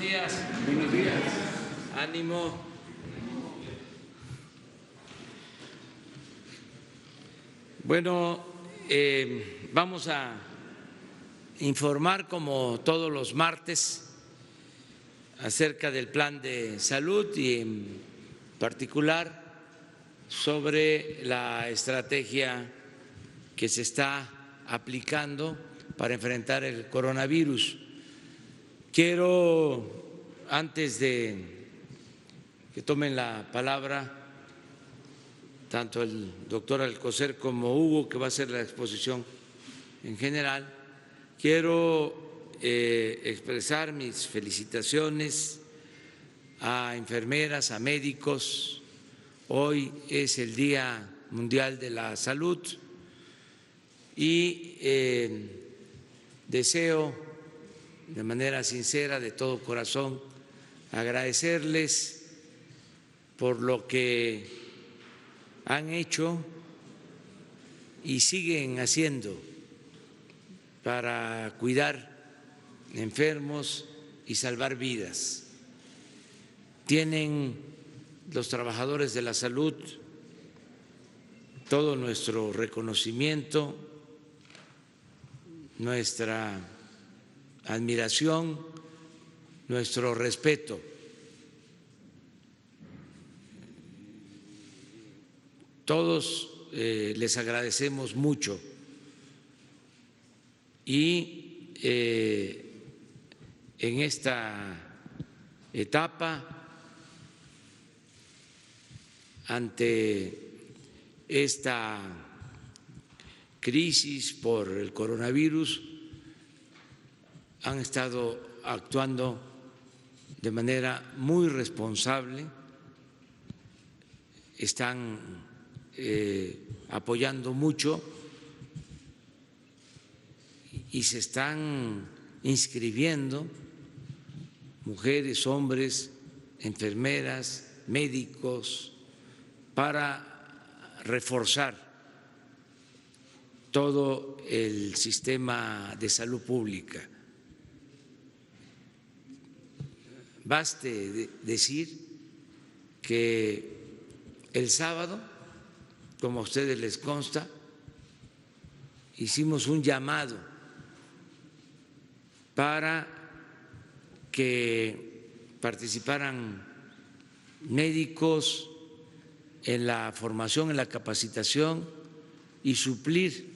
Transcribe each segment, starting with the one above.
días. Buenos días. Ánimo. Bueno, vamos a informar como todos los martes acerca del plan de salud y en particular sobre la estrategia que se está aplicando para enfrentar el coronavirus. Quiero, antes de que tomen la palabra tanto el doctor Alcocer como Hugo, que va a hacer la exposición en general, quiero expresar mis felicitaciones a enfermeras, a médicos. Hoy es el Día Mundial de la Salud y deseo de manera sincera, de todo corazón, agradecerles por lo que han hecho y siguen haciendo para cuidar enfermos y salvar vidas. Tienen los trabajadores de la salud todo nuestro reconocimiento, nuestra admiración, nuestro respeto. Todos les agradecemos mucho y en esta etapa, ante esta crisis por el coronavirus, han estado actuando de manera muy responsable, están apoyando mucho y se están inscribiendo mujeres, hombres, enfermeras, médicos, para reforzar todo el sistema de salud pública. Baste decir que el sábado, como a ustedes les consta, hicimos un llamado para que participaran médicos en la formación, en la capacitación y suplir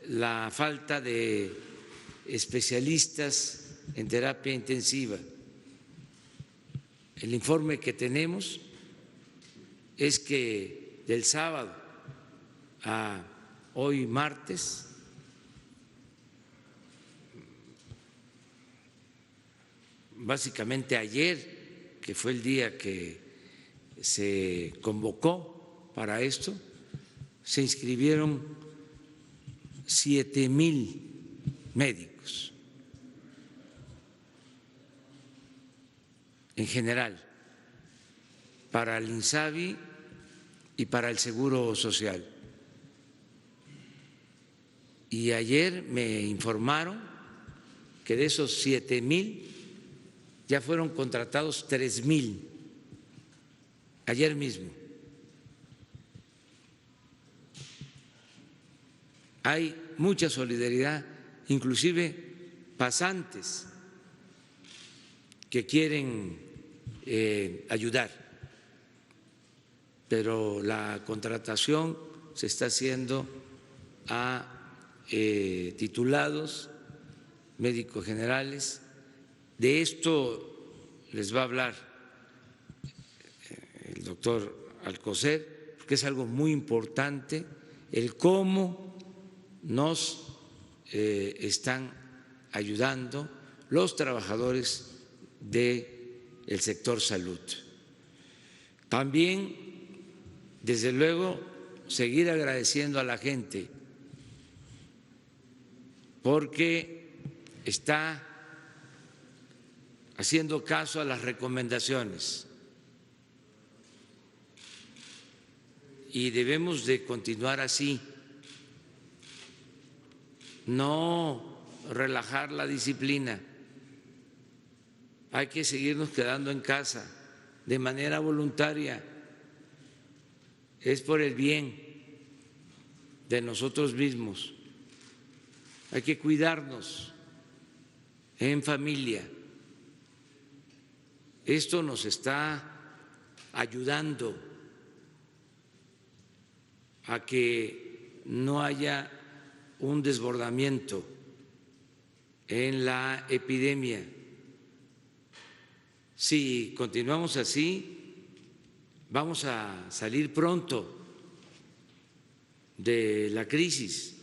la falta de especialistas en terapia intensiva. El informe que tenemos es que del sábado a hoy martes básicamente ayer, que fue el día que se convocó para esto, se inscribieron 7,000 médicos en general para el INSABI y para el Seguro Social. Y ayer me informaron que de esos 7,000 ya fueron contratados 3,000 ayer mismo. Hay mucha solidaridad, inclusive pasantes que quieren ayudar, pero la contratación se está haciendo a titulados, médicos generales. De esto les va a hablar el doctor Alcocer, porque es algo muy importante, el cómo nos están ayudando los trabajadores del sector salud. También, desde luego, seguir agradeciendo a la gente porque está haciendo caso a las recomendaciones y debemos de continuar así, no relajar la disciplina. hay que seguirnos quedando en casa de manera voluntaria. Es por el bien de nosotros mismos. Hay que cuidarnos en familia. Esto nos está ayudando a que no haya un desbordamiento en la epidemia. Si continuamos así, vamos a salir pronto de la crisis.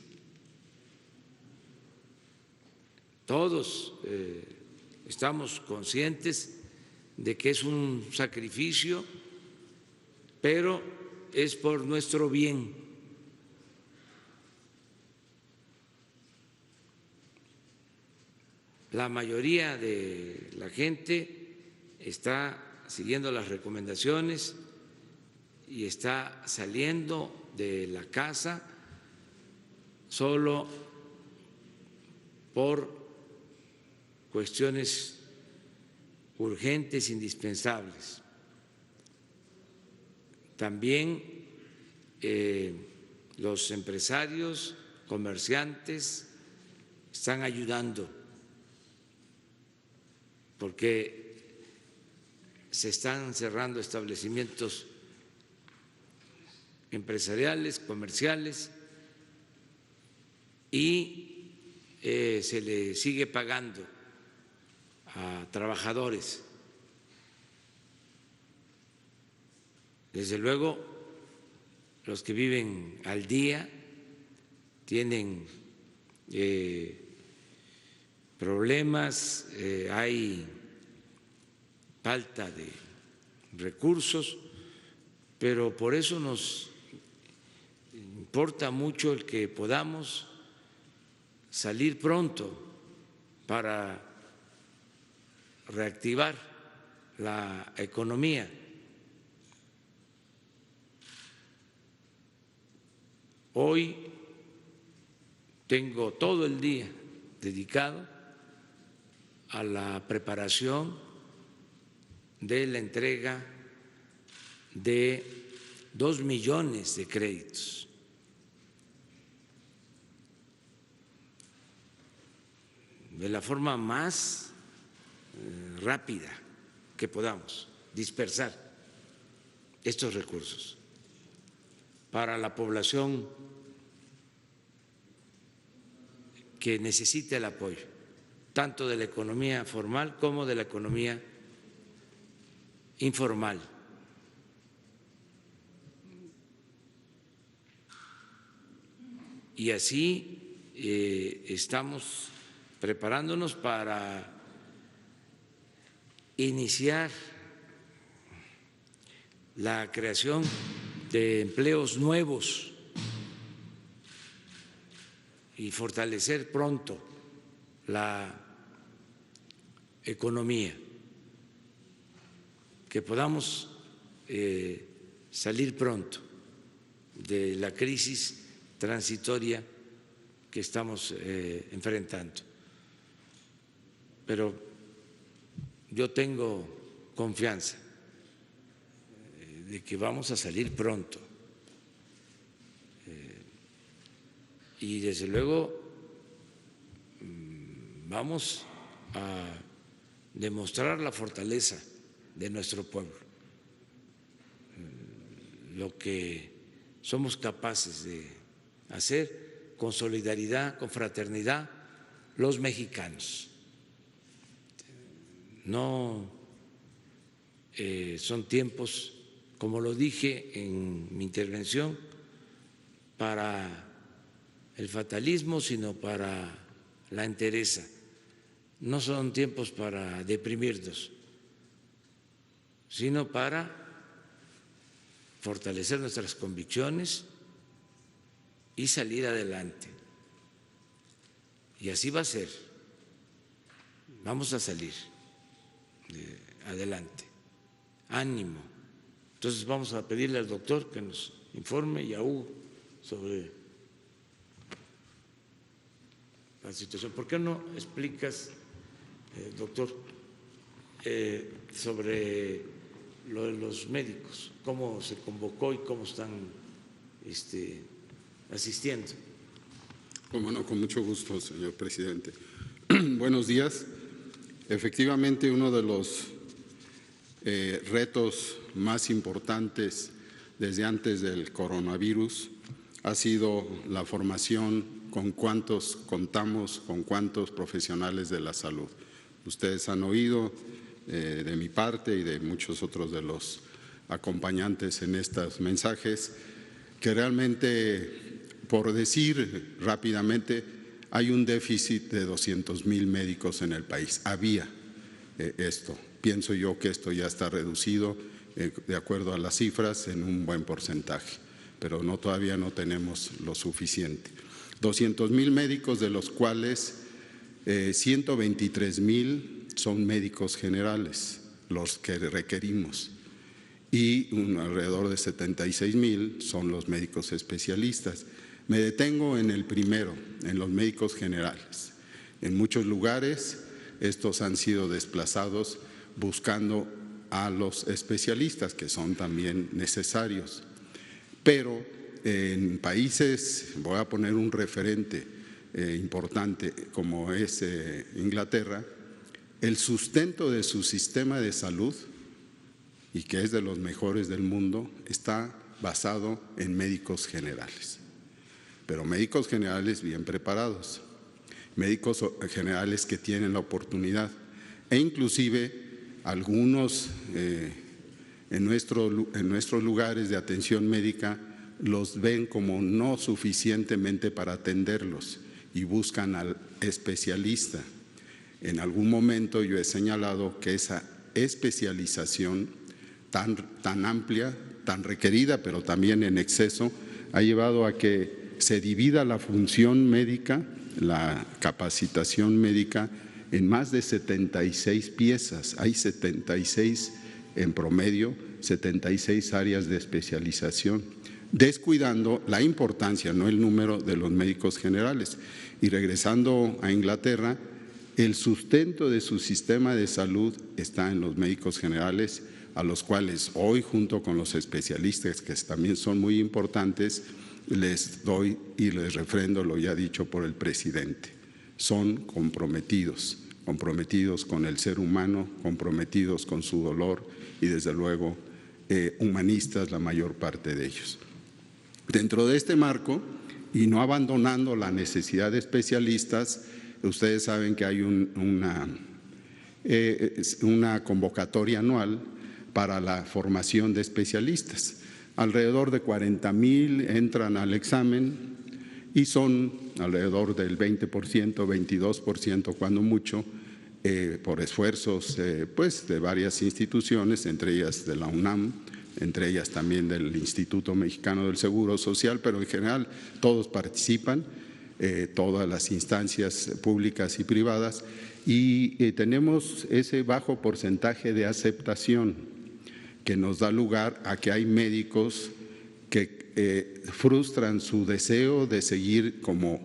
Todos estamos conscientes de que es un sacrificio, pero es por nuestro bien. La mayoría de la gente está siguiendo las recomendaciones y está saliendo de la casa solo por cuestiones urgentes, indispensables. También los empresarios, comerciantes están ayudando porque se están cerrando establecimientos empresariales, comerciales y se le sigue pagando a trabajadores. Desde luego, los que viven al día tienen problemas, hay falta de recursos, pero por eso nos importa mucho el que podamos salir pronto para reactivar la economía. Hoy tengo todo el día dedicado a la preparación de la entrega de 2 millones de créditos. De la forma más rápida que podamos dispersar estos recursos para la población que necesita el apoyo, tanto de la economía formal como de la economía informal. Y así estamos preparándonos para iniciar la creación de empleos nuevos y fortalecer pronto la economía, que podamos salir pronto de la crisis transitoria que estamos enfrentando. Pero yo tengo confianza de que vamos a salir pronto y desde luego vamos a demostrar la fortaleza de nuestro pueblo, lo que somos capaces de hacer con solidaridad, con fraternidad, los mexicanos. No son tiempos, como lo dije en mi intervención, para el fatalismo, sino para la entereza. No son tiempos para deprimirnos, sino para fortalecer nuestras convicciones y salir adelante. Y así va a ser. Vamos a salir adelante. Ánimo. Entonces vamos a pedirle al doctor que nos informe y a Hugo sobre la situación. ¿Por qué no explicas, doctor, sobre lo de los médicos, cómo se convocó y cómo están asistiendo. Cómo no, con mucho gusto, señor presidente. Buenos días. Efectivamente, uno de los retos más importantes desde antes del coronavirus ha sido la formación, con cuántos contamos, con cuántos profesionales de la salud. Ustedes han oído de mi parte y de muchos otros de los acompañantes en estos mensajes que realmente, por decir rápidamente, hay un déficit de 200,000 médicos en el país. Había esto. Pienso yo que esto ya está reducido, de acuerdo a las cifras, en un buen porcentaje, pero todavía no tenemos lo suficiente. 200,000 médicos, de los cuales 123,000 son médicos generales, los que requerimos, y alrededor de 76,000 son los médicos especialistas. Me detengo en el primero, en los médicos generales. En muchos lugares estos han sido desplazados buscando a los especialistas, que son también necesarios. Pero en países, voy a poner un referente importante como es Inglaterra, el sustento de su sistema de salud, y que es de los mejores del mundo, está basado en médicos generales. Pero médicos generales bien preparados, médicos generales que tienen la oportunidad, e inclusive algunos en nuestros lugares de atención médica los ven como no suficientemente para atenderlos y buscan al especialista. En algún momento yo he señalado que esa especialización tan amplia, tan requerida, pero también en exceso, ha llevado a que se divida la función médica, la capacitación médica, en más de 76 piezas. Hay 76 en promedio, 76 áreas de especialización, descuidando la importancia, no el número de los médicos generales. Y regresando a Inglaterra, el sustento de su sistema de salud está en los médicos generales, a los cuales hoy, junto con los especialistas, que también son muy importantes, les doy y les refrendo lo ya dicho por el presidente. Son comprometidos con el ser humano, comprometidos con su dolor y desde luego humanistas la mayor parte de ellos. Dentro de este marco, y no abandonando la necesidad de especialistas, ustedes saben que hay una convocatoria anual para la formación de especialistas. Alrededor de 40,000 entran al examen y son alrededor del 20%, 22% cuando mucho, por esfuerzos pues de varias instituciones, entre ellas de la UNAM, entre ellas también del Instituto Mexicano del Seguro Social, pero en general todos participan, todas las instancias públicas y privadas, y tenemos ese bajo porcentaje de aceptación que nos da lugar a que hay médicos que frustran su deseo de seguir como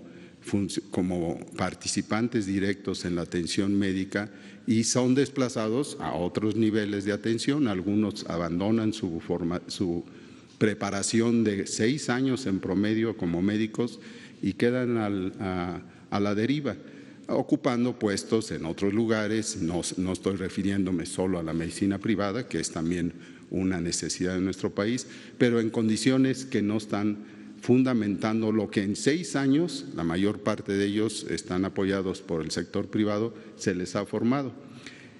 participantes directos en la atención médica y son desplazados a otros niveles de atención. Algunos abandonan su preparación de 6 años en promedio como médicos y quedan a la deriva, ocupando puestos en otros lugares. No estoy refiriéndome solo a la medicina privada, que es también una necesidad de nuestro país, pero en condiciones que no están fundamentando lo que en 6 años, la mayor parte de ellos están apoyados por el sector privado, se les ha formado.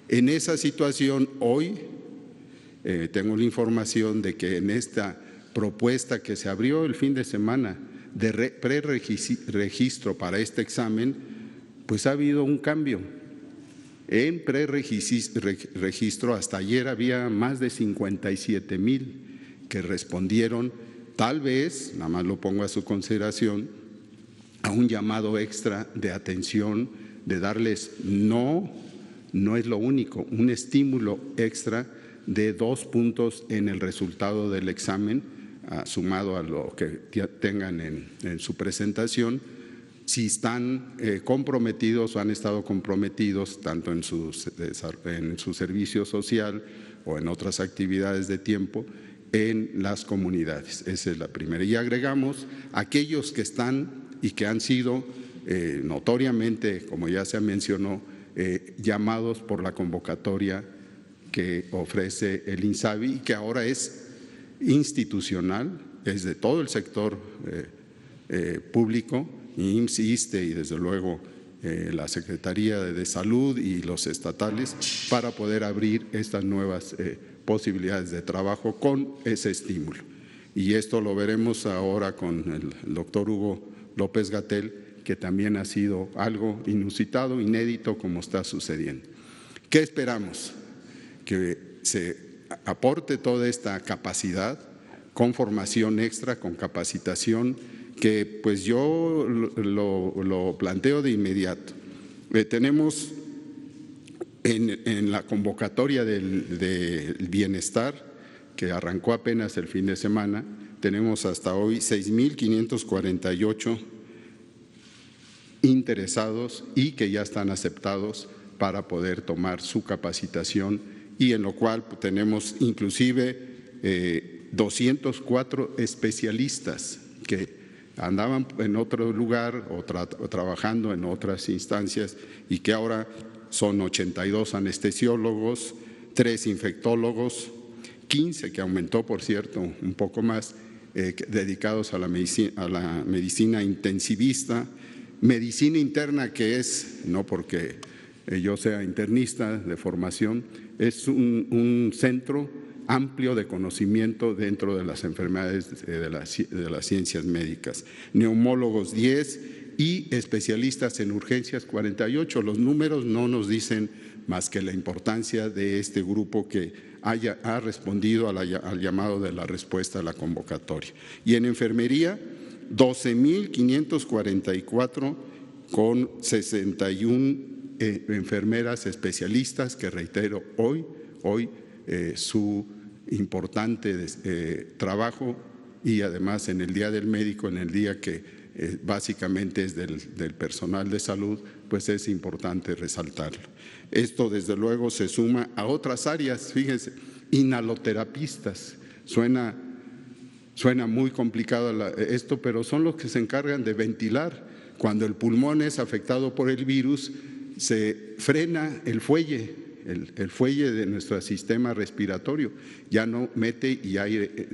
En esa situación hoy tengo la información de que en esta propuesta que se abrió el fin de semana de preregistro para este examen, pues ha habido un cambio. En preregistro hasta ayer había más de 57,000 que respondieron, tal vez, nada más lo pongo a su consideración, a un llamado extra de atención, de darles, no es lo único, un estímulo extra de 2 puntos en el resultado del examen, sumado a lo que tengan en su presentación, si están comprometidos o han estado comprometidos tanto en su servicio social o en otras actividades de tiempo en las comunidades. Esa es la primera. Y agregamos aquellos que están y que han sido notoriamente, como ya se mencionó, llamados por la convocatoria que ofrece el INSABI y que ahora es institucional, es de todo el sector público, IMSS, ISSSTE y desde luego la Secretaría de Salud y los estatales, para poder abrir estas nuevas posibilidades de trabajo con ese estímulo. Y esto lo veremos ahora con el doctor Hugo López-Gatell, que también ha sido algo inusitado, inédito, como está sucediendo. ¿Qué esperamos? Que se aporte toda esta capacidad con formación extra, con capacitación, que pues yo lo planteo de inmediato. Tenemos en la convocatoria del bienestar, que arrancó apenas el fin de semana, tenemos hasta hoy 6,548 interesados y que ya están aceptados para poder tomar su capacitación, y en lo cual tenemos inclusive 204 especialistas que andaban en otro lugar o trabajando en otras instancias y que ahora son 82 anestesiólogos, 3 infectólogos, 15 que aumentó, por cierto, un poco más, dedicados a la medicina intensivista, medicina interna, que es, no porque yo sea internista de formación, es un centro amplio de conocimiento dentro de las enfermedades de las ciencias médicas. Neumólogos 10 y especialistas en urgencias 48. Los números no nos dicen más que la importancia de este grupo que ha respondido al llamado de la respuesta a la convocatoria. Y en enfermería, 12,544 con 61 enfermeras especialistas que, reitero, hoy su importante trabajo, y además en el Día del Médico, en el día que básicamente es del personal de salud, pues es importante resaltarlo. Esto desde luego se suma a otras áreas, fíjense, inhaloterapistas, suena muy complicado esto, pero son los que se encargan de ventilar. Cuando el pulmón es afectado por el virus, se frena el fuelle de nuestro sistema respiratorio, ya no mete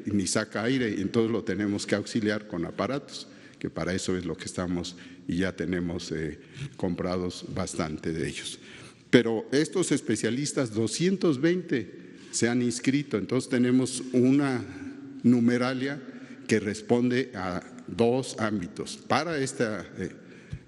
ni saca aire, y entonces lo tenemos que auxiliar con aparatos, que para eso es lo que estamos y ya tenemos comprados bastante de ellos. Pero estos especialistas, 220 se han inscrito, entonces tenemos una numeralia que responde a 2 ámbitos. Para esta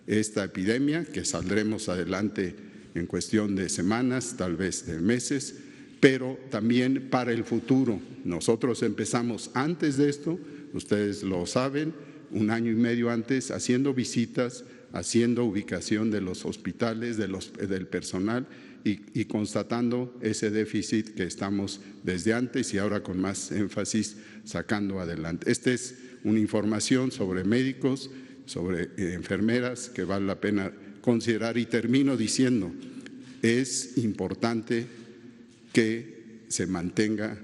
epidemia, que saldremos adelante en cuestión de semanas, tal vez de meses, pero también para el futuro. Nosotros empezamos antes de esto, ustedes lo saben, 1 año y medio antes, haciendo visitas, haciendo ubicación de los hospitales, del personal y constatando ese déficit que estamos desde antes y ahora con más énfasis sacando adelante. Esta es una información sobre médicos, sobre enfermeras que vale la pena considerar, y termino diciendo, es importante que se mantenga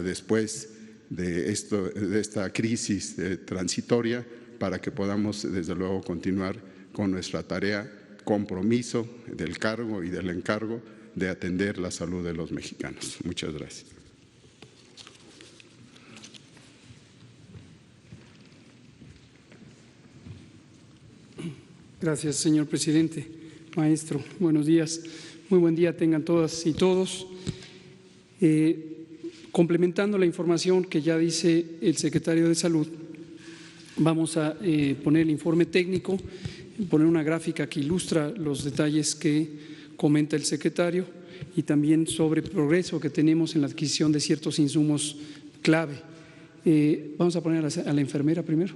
después de esta crisis transitoria, para que podamos desde luego continuar con nuestra tarea, compromiso del cargo y del encargo de atender la salud de los mexicanos. Muchas gracias. Gracias, señor presidente. Maestro, buenos días. Muy buen día tengan todas y todos. Complementando la información que ya dice el secretario de Salud, vamos a poner el informe técnico, poner una gráfica que ilustra los detalles que comenta el secretario y también sobre el progreso que tenemos en la adquisición de ciertos insumos clave. Vamos a poner a la enfermera primero.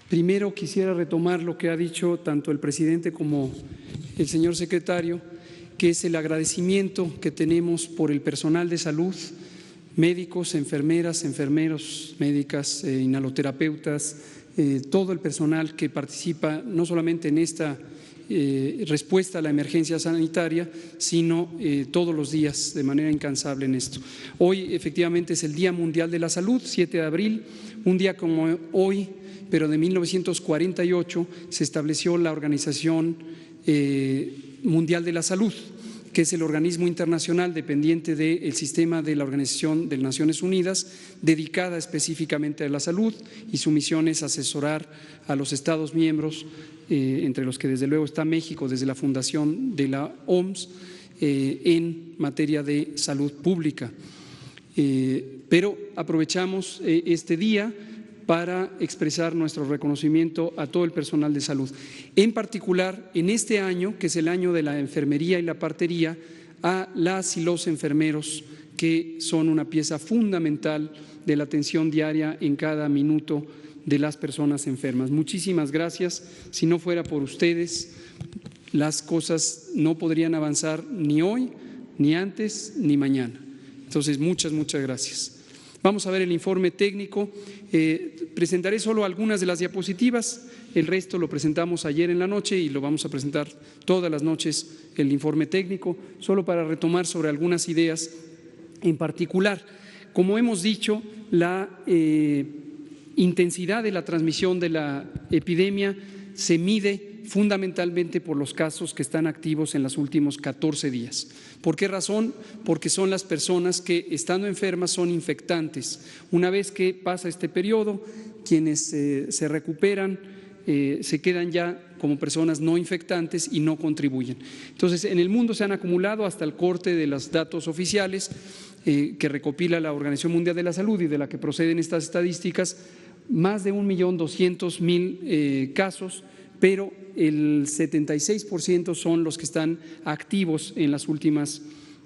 Primero quisiera retomar lo que ha dicho tanto el presidente como el señor secretario, que es el agradecimiento que tenemos por el personal de salud médicos, enfermeras, enfermeros, médicas, inhaloterapeutas, todo el personal que participa no solamente en esta respuesta a la emergencia sanitaria, sino todos los días de manera incansable en esto. Hoy efectivamente es el Día Mundial de la Salud, 7 de abril, un día como hoy, pero de 1948 se estableció la Organización Mundial de la Salud, que es el organismo internacional dependiente del sistema de la Organización de Naciones Unidas, dedicada específicamente a la salud, y su misión es asesorar a los Estados miembros, entre los que desde luego está México desde la fundación de la OMS, en materia de salud pública. Pero aprovechamos este día para expresar nuestro reconocimiento a todo el personal de salud. En particular, en este año, que es el año de la enfermería y la partería, a las y los enfermeros que son una pieza fundamental de la atención diaria en cada minuto de las personas enfermas. Muchísimas gracias. Si no fuera por ustedes, las cosas no podrían avanzar ni hoy, ni antes, ni mañana. Entonces, muchas gracias. Vamos a ver el informe técnico. Presentaré solo algunas de las diapositivas, el resto lo presentamos ayer en la noche y lo vamos a presentar todas las noches, el informe técnico, solo para retomar sobre algunas ideas en particular. Como hemos dicho, la intensidad de la transmisión de la epidemia se mide fundamentalmente por los casos que están activos en los últimos 14 días. ¿Por qué razón? Porque son las personas que, estando enfermas, son infectantes. Una vez que pasa este periodo, quienes se recuperan se quedan ya como personas no infectantes y no contribuyen. Entonces, en el mundo se han acumulado hasta el corte de los datos oficiales que recopila la Organización Mundial de la Salud y de la que proceden estas estadísticas, más de 1.200.000 casos, pero el 76% son los que están activos en las últimas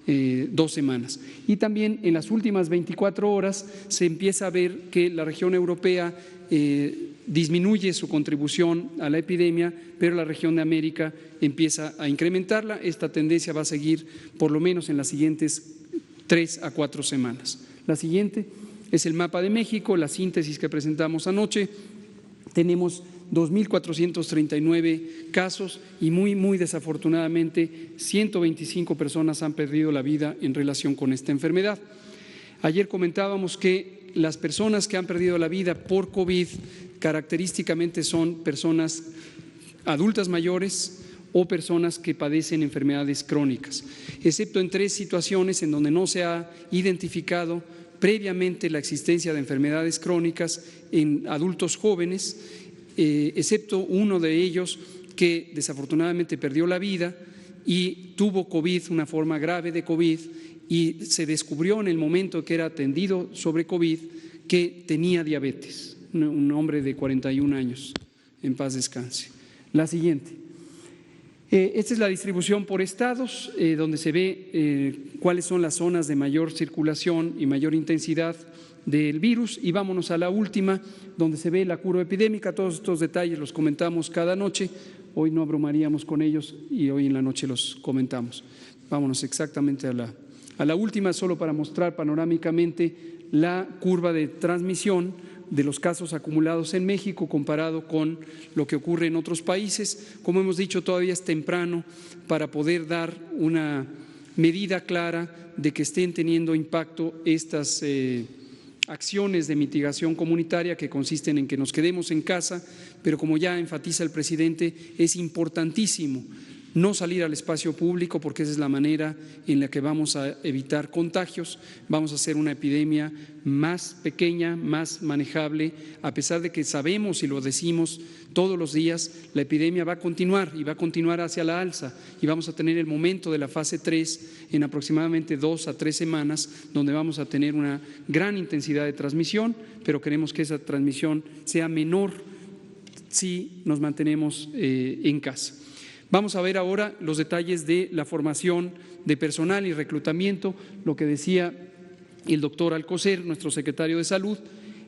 2 semanas. Y también en las últimas 24 horas se empieza a ver que la región europea disminuye su contribución a la epidemia, pero la región de América empieza a incrementarla. Esta tendencia va a seguir por lo menos en las siguientes 3 a 4 semanas. La siguiente es el mapa de México, la síntesis que presentamos anoche. Tenemos 2.439 casos y muy desafortunadamente 125 personas han perdido la vida en relación con esta enfermedad. Ayer comentábamos que las personas que han perdido la vida por COVID característicamente son personas adultas mayores o personas que padecen enfermedades crónicas, excepto en 3 situaciones en donde no se ha identificado previamente la existencia de enfermedades crónicas en adultos jóvenes, excepto uno de ellos que desafortunadamente perdió la vida y tuvo COVID, una forma grave de COVID, y se descubrió en el momento que era atendido sobre COVID que tenía diabetes, un hombre de 41 años, en paz descanse. La siguiente. Esta es la distribución por estados, donde se ve cuáles son las zonas de mayor circulación y mayor intensidad del virus, y vámonos a la última, donde se ve la curva epidémica. Todos estos detalles los comentamos cada noche, hoy no abrumaríamos con ellos y hoy en la noche los comentamos. Vámonos exactamente a la última, solo para mostrar panorámicamente la curva de transmisión de los casos acumulados en México comparado con lo que ocurre en otros países. Como hemos dicho, todavía es temprano para poder dar una medida clara de que estén teniendo impacto estas acciones de mitigación comunitaria que consisten en que nos quedemos en casa, pero como ya enfatiza el presidente, es importantísimo no salir al espacio público porque esa es la manera en la que vamos a evitar contagios, vamos a hacer una epidemia más pequeña, más manejable, a pesar de que sabemos y lo decimos todos los días, la epidemia va a continuar y va a continuar hacia la alza y vamos a tener el momento de la fase 3 en aproximadamente 2 a 3 semanas, donde vamos a tener una gran intensidad de transmisión, pero queremos que esa transmisión sea menor si nos mantenemos en casa. Vamos a ver ahora los detalles de la formación de personal y reclutamiento, lo que decía el doctor Alcocer, nuestro secretario de Salud.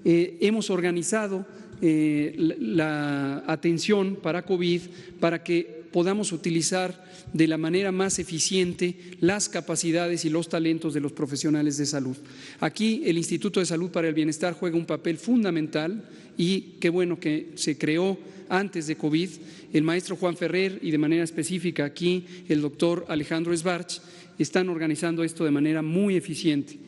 Hemos organizado la atención para COVID para que podamos utilizar de la manera más eficiente las capacidades y los talentos de los profesionales de salud. Aquí el Instituto de Salud para el Bienestar juega un papel fundamental y qué bueno que se creó antes de COVID. El maestro Juan Ferrer y de manera específica aquí el doctor Alejandro Esbarch están organizando esto de manera muy eficiente.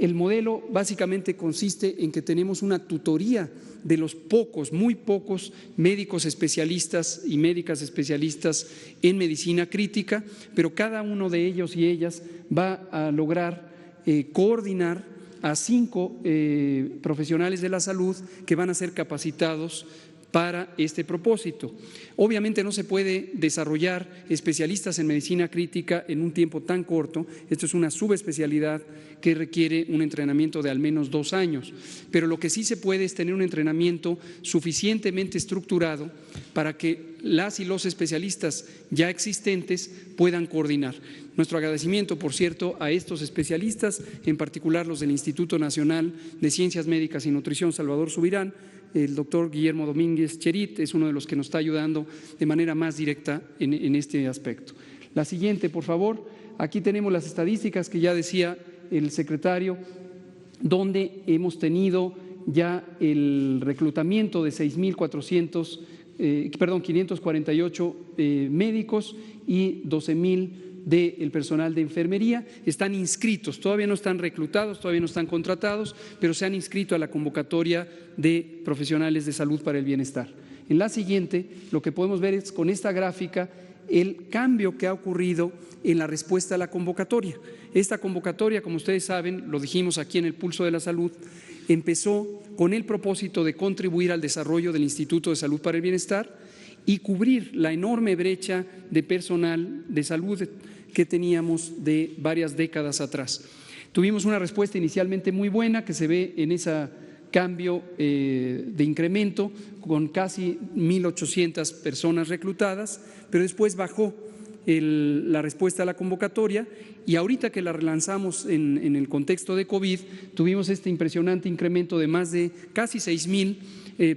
El modelo básicamente consiste en que tenemos una tutoría de los pocos, muy pocos médicos especialistas y médicas especialistas en medicina crítica, pero cada uno de ellos y ellas va a lograr coordinar a 5 profesionales de la salud que van a ser capacitados para este propósito. Obviamente no se puede desarrollar especialistas en medicina crítica en un tiempo tan corto. Esto es una subespecialidad que requiere un entrenamiento de al menos 2 años, pero lo que sí se puede es tener un entrenamiento suficientemente estructurado para que las y los especialistas ya existentes puedan coordinar. Nuestro agradecimiento, por cierto, a estos especialistas, en particular los del Instituto Nacional de Ciencias Médicas y Nutrición Salvador Subirán. El doctor Guillermo Domínguez Cherit es uno de los que nos está ayudando de manera más directa en este aspecto. La siguiente, por favor. Aquí tenemos las estadísticas que ya decía el secretario, donde hemos tenido ya el reclutamiento de 548 médicos y 12,000 del personal de enfermería. Están inscritos, todavía no están reclutados, todavía no están contratados, pero se han inscrito a la convocatoria de profesionales de salud para el bienestar. En la siguiente, lo que podemos ver es con esta gráfica el cambio que ha ocurrido en la respuesta a la convocatoria. Esta convocatoria, como ustedes saben, lo dijimos aquí en el Pulso de la Salud, empezó con el propósito de contribuir al desarrollo del Instituto de Salud para el Bienestar y cubrir la enorme brecha de personal de salud que teníamos de varias décadas atrás. Tuvimos una respuesta inicialmente muy buena que se ve en ese cambio de incremento con casi 1,800 personas reclutadas, pero después bajó la respuesta a la convocatoria y ahorita que la relanzamos en el contexto de COVID tuvimos este impresionante incremento de más de casi 6,000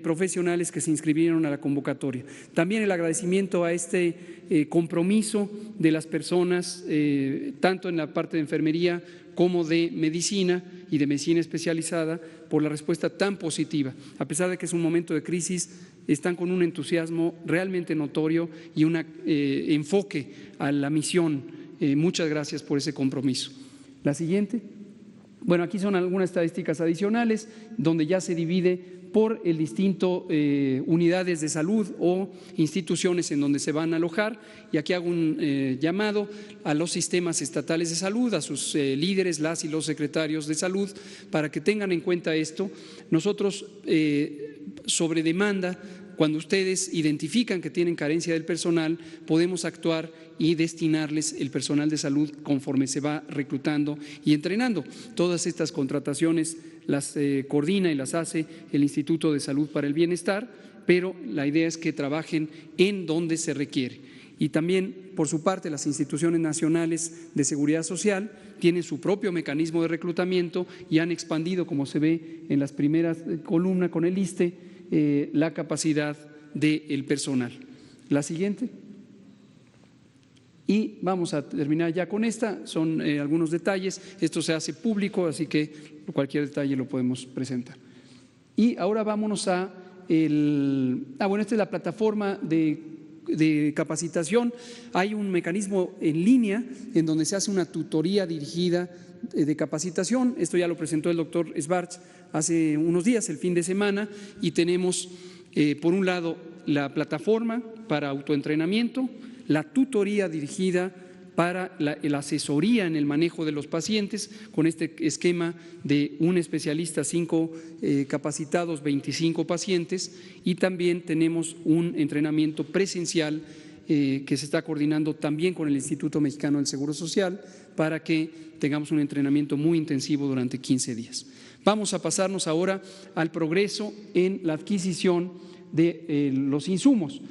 profesionales que se inscribieron a la convocatoria. También el agradecimiento a este compromiso de las personas, tanto en la parte de enfermería como de medicina y de medicina especializada, por la respuesta tan positiva. A pesar de que es un momento de crisis, están con un entusiasmo realmente notorio y un enfoque a la misión. Muchas gracias por ese compromiso. La siguiente. Bueno, aquí son algunas estadísticas adicionales donde ya se divide por el distinto unidades de salud o instituciones en donde se van a alojar, y aquí hago un llamado a los sistemas estatales de salud, a sus líderes, las y los secretarios de salud, para que tengan en cuenta esto. Nosotros sobre demanda, cuando ustedes identifican que tienen carencia del personal, podemos actuar y destinarles el personal de salud conforme se va reclutando y entrenando. Todas estas contrataciones las coordina y las hace el Instituto de Salud para el Bienestar, pero la idea es que trabajen en donde se requiere. Y también, por su parte, las instituciones nacionales de seguridad social tienen su propio mecanismo de reclutamiento y han expandido, como se ve en las primeras columnas con el ISSSTE, la capacidad del personal. La siguiente. Y vamos a terminar ya con esta, son algunos detalles. Esto se hace público, así que cualquier detalle lo podemos presentar. Y ahora vámonos a bueno, esta es la plataforma de capacitación. Hay un mecanismo en línea en donde se hace una tutoría dirigida de capacitación. Esto ya lo presentó el doctor Esbarch hace unos días, el fin de semana, y tenemos por un lado la plataforma para autoentrenamiento, la tutoría dirigida para la asesoría en el manejo de los pacientes, con este esquema de un especialista, 5 capacitados, 25 pacientes, y también tenemos un entrenamiento presencial que se está coordinando también con el Instituto Mexicano del Seguro Social para que tengamos un entrenamiento muy intensivo durante 15 días. Vamos a pasarnos ahora al progreso en la adquisición de los insumos.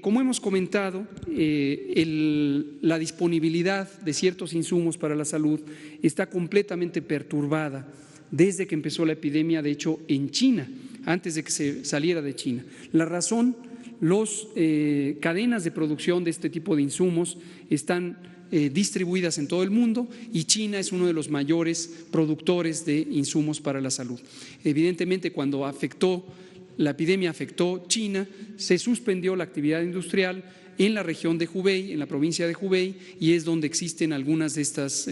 Como hemos comentado, la disponibilidad de ciertos insumos para la salud está completamente perturbada desde que empezó la epidemia, de hecho en China, antes de que se saliera de China. La razón las cadenas de producción de este tipo de insumos están distribuidas en todo el mundo y China es uno de los mayores productores de insumos para la salud. Evidentemente, cuando la epidemia afectó China, se suspendió la actividad industrial en la región de Hubei, en la provincia de Hubei, y es donde existen algunas de estas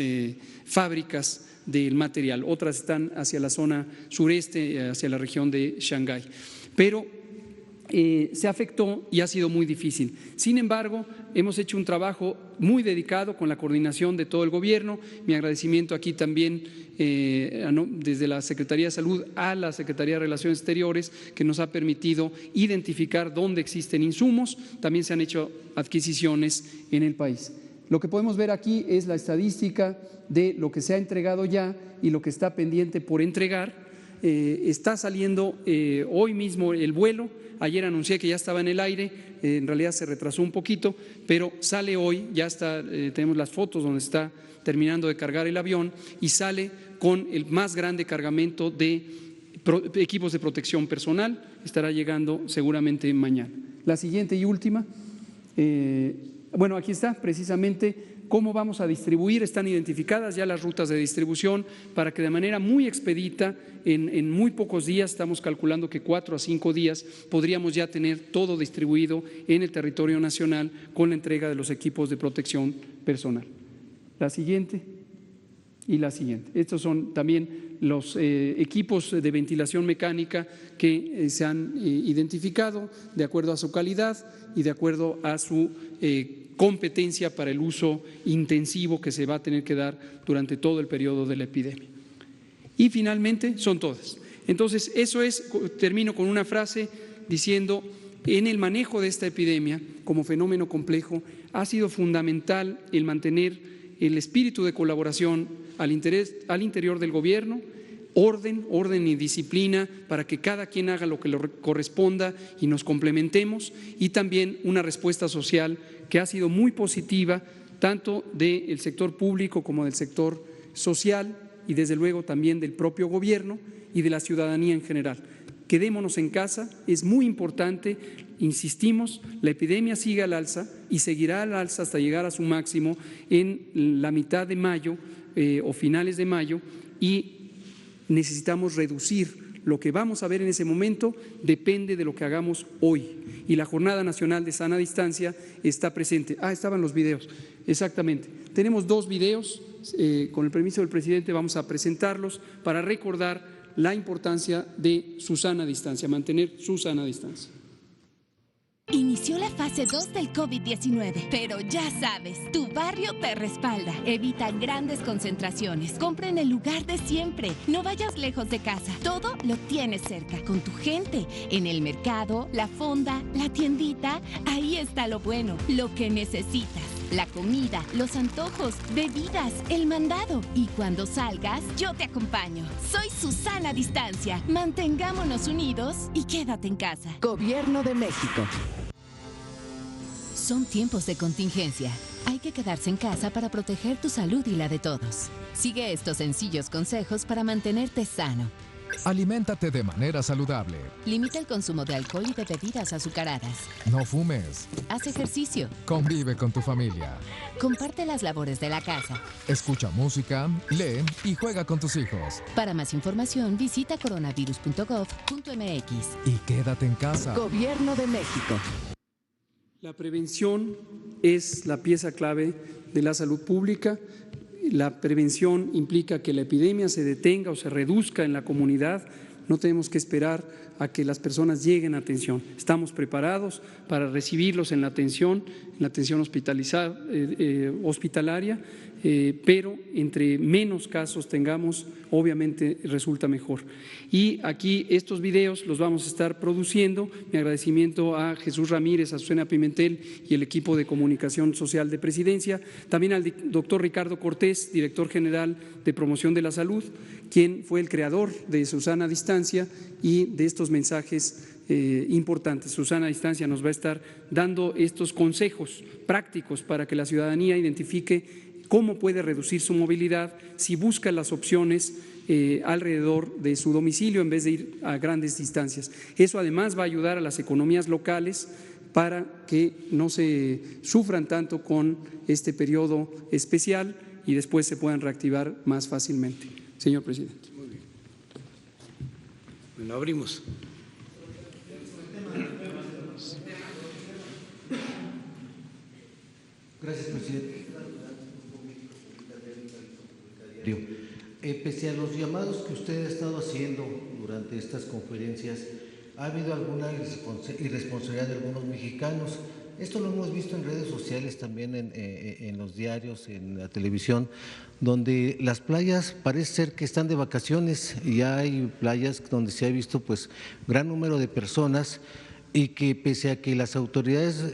fábricas del material. Otras están hacia la zona sureste, hacia la región de Shanghái. Pero se afectó y ha sido muy difícil. Sin embargo, hemos hecho un trabajo muy dedicado con la coordinación de todo el gobierno. Mi agradecimiento aquí también desde la Secretaría de Salud a la Secretaría de Relaciones Exteriores, que nos ha permitido identificar dónde existen insumos. También se han hecho adquisiciones en el país. Lo que podemos ver aquí es la estadística de lo que se ha entregado ya y lo que está pendiente por entregar. Está saliendo hoy mismo el vuelo. Ayer anuncié que ya estaba en el aire, en realidad se retrasó un poquito, pero sale hoy, ya está, tenemos las fotos donde está terminando de cargar el avión y sale con el más grande cargamento de equipos de protección personal, estará llegando seguramente mañana. La siguiente y última, bueno, aquí está precisamente cómo vamos a distribuir, están identificadas ya las rutas de distribución para que de manera muy expedita, en muy pocos días, estamos calculando que 4 a 5 días, podríamos ya tener todo distribuido en el territorio nacional con la entrega de los equipos de protección personal. La siguiente y la siguiente. Estos son también los equipos de ventilación mecánica que se han identificado de acuerdo a su calidad y de acuerdo a su competencia para el uso intensivo que se va a tener que dar durante todo el periodo de la epidemia. Y finalmente son todas. Entonces, termino con una frase diciendo, en el manejo de esta epidemia como fenómeno complejo ha sido fundamental el mantener el espíritu de colaboración al interior del gobierno, orden y disciplina para que cada quien haga lo que le corresponda y nos complementemos, y también una respuesta social que ha sido muy positiva tanto del sector público como del sector social y desde luego también del propio gobierno y de la ciudadanía en general. Quedémonos en casa, es muy importante, insistimos, la epidemia sigue al alza y seguirá al alza hasta llegar a su máximo en la mitad de mayo o finales de mayo, y necesitamos reducir. Lo que vamos a ver en ese momento depende de lo que hagamos hoy. Y la Jornada Nacional de Sana Distancia está presente. Estaban los videos, exactamente. Tenemos 2 videos, con el permiso del presidente vamos a presentarlos para recordar la importancia de su sana distancia, mantener su sana distancia. Inició la fase 2 del COVID-19, pero ya sabes, tu barrio te respalda. Evita grandes concentraciones. Compra en el lugar de siempre. No vayas lejos de casa. Todo lo tienes cerca, con tu gente. En el mercado, la fonda, la tiendita. Ahí está lo bueno, lo que necesitas. La comida, los antojos, bebidas, el mandado. Y cuando salgas, yo te acompaño. Soy Susana Distancia. Mantengámonos unidos y quédate en casa. Gobierno de México. Son tiempos de contingencia. Hay que quedarse en casa para proteger tu salud y la de todos. Sigue estos sencillos consejos para mantenerte sano. Aliméntate de manera saludable. Limita el consumo de alcohol y de bebidas azucaradas. No fumes. Haz ejercicio. Convive con tu familia. Comparte las labores de la casa. Escucha música, lee y juega con tus hijos. Para más información, visita coronavirus.gov.mx. Y quédate en casa. Gobierno de México. La prevención es la pieza clave de la salud pública. La prevención implica que la epidemia se detenga o se reduzca en la comunidad. No tenemos que esperar a que las personas lleguen a atención. Estamos preparados para recibirlos en la atención hospitalaria, pero entre menos casos tengamos, obviamente resulta mejor. Y aquí estos videos los vamos a estar produciendo. Mi agradecimiento a Jesús Ramírez, a Susana Pimentel y el equipo de comunicación social de Presidencia, también al doctor Ricardo Cortés, director general de Promoción de la Salud, quien fue el creador de Susana Distancia y de estos mensajes importantes. Susana Distancia nos va a estar dando estos consejos prácticos para que la ciudadanía identifique cómo puede reducir su movilidad si busca las opciones alrededor de su domicilio en vez de ir a grandes distancias. Eso además va a ayudar a las economías locales para que no se sufran tanto con este periodo especial y después se puedan reactivar más fácilmente. Señor presidente. Bueno, abrimos. Gracias, presidente. Pese a los llamados que usted ha estado haciendo durante estas conferencias, ha habido alguna irresponsabilidad de algunos mexicanos. Esto lo hemos visto en redes sociales, también en los diarios, en la televisión, donde las playas parece ser que están de vacaciones y hay playas donde se ha visto pues gran número de personas y que pese a que las autoridades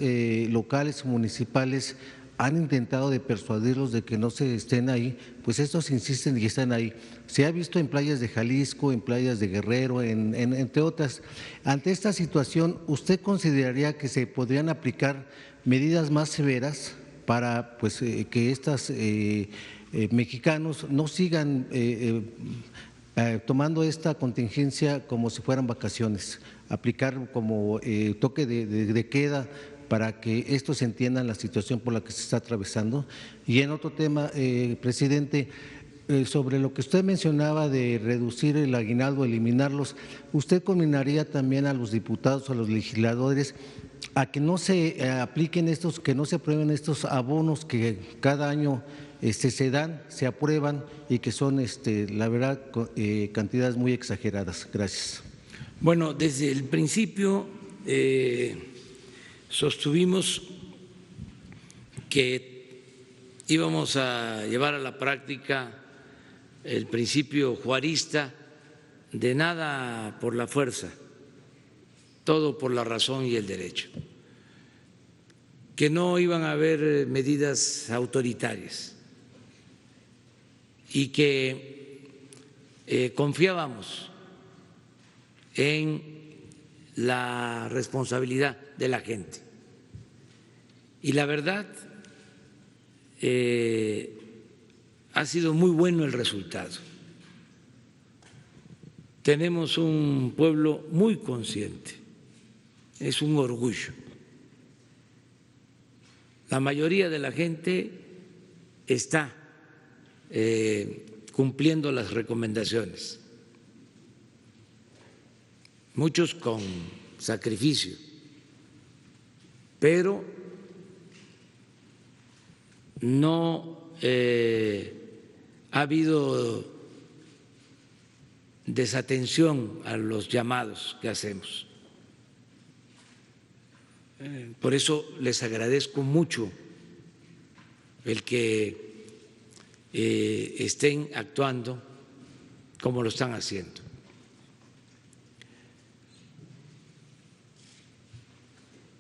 locales o municipales han intentado de persuadirlos de que no se estén ahí, pues estos insisten y están ahí. Se ha visto en playas de Jalisco, en playas de Guerrero, entre otras. Ante esta situación, ¿usted consideraría que se podrían aplicar medidas más severas para pues, que estos mexicanos no sigan tomando esta contingencia como si fueran vacaciones? Aplicar como toque de queda para que estos entiendan la situación por la que se está atravesando. Y en otro tema, presidente, sobre lo que usted mencionaba de reducir el aguinaldo, eliminarlos, ¿usted conminaría también a los diputados o a los legisladores a que no se apliquen estos, que no se aprueben estos abonos que cada año se dan, se aprueban y que son, la verdad, cantidades muy exageradas? Gracias. Bueno, desde el principio sostuvimos que íbamos a llevar a la práctica el principio juarista de nada por la fuerza, todo por la razón y el derecho, que no iban a haber medidas autoritarias y que confiábamos en la responsabilidad de la gente. Y la verdad, ha sido muy bueno el resultado. Tenemos un pueblo muy consciente, es un orgullo. La mayoría de la gente está cumpliendo las recomendaciones, muchos con sacrificio, pero no ha habido desatención a los llamados que hacemos. Por eso les agradezco mucho el que estén actuando como lo están haciendo.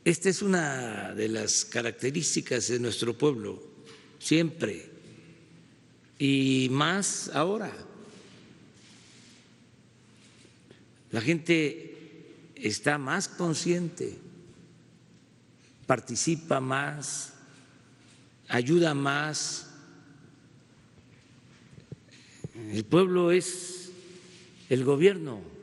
Esta es una de las características de nuestro pueblo, siempre, y más ahora. La gente está más consciente, participa más, ayuda más. El pueblo es el gobierno.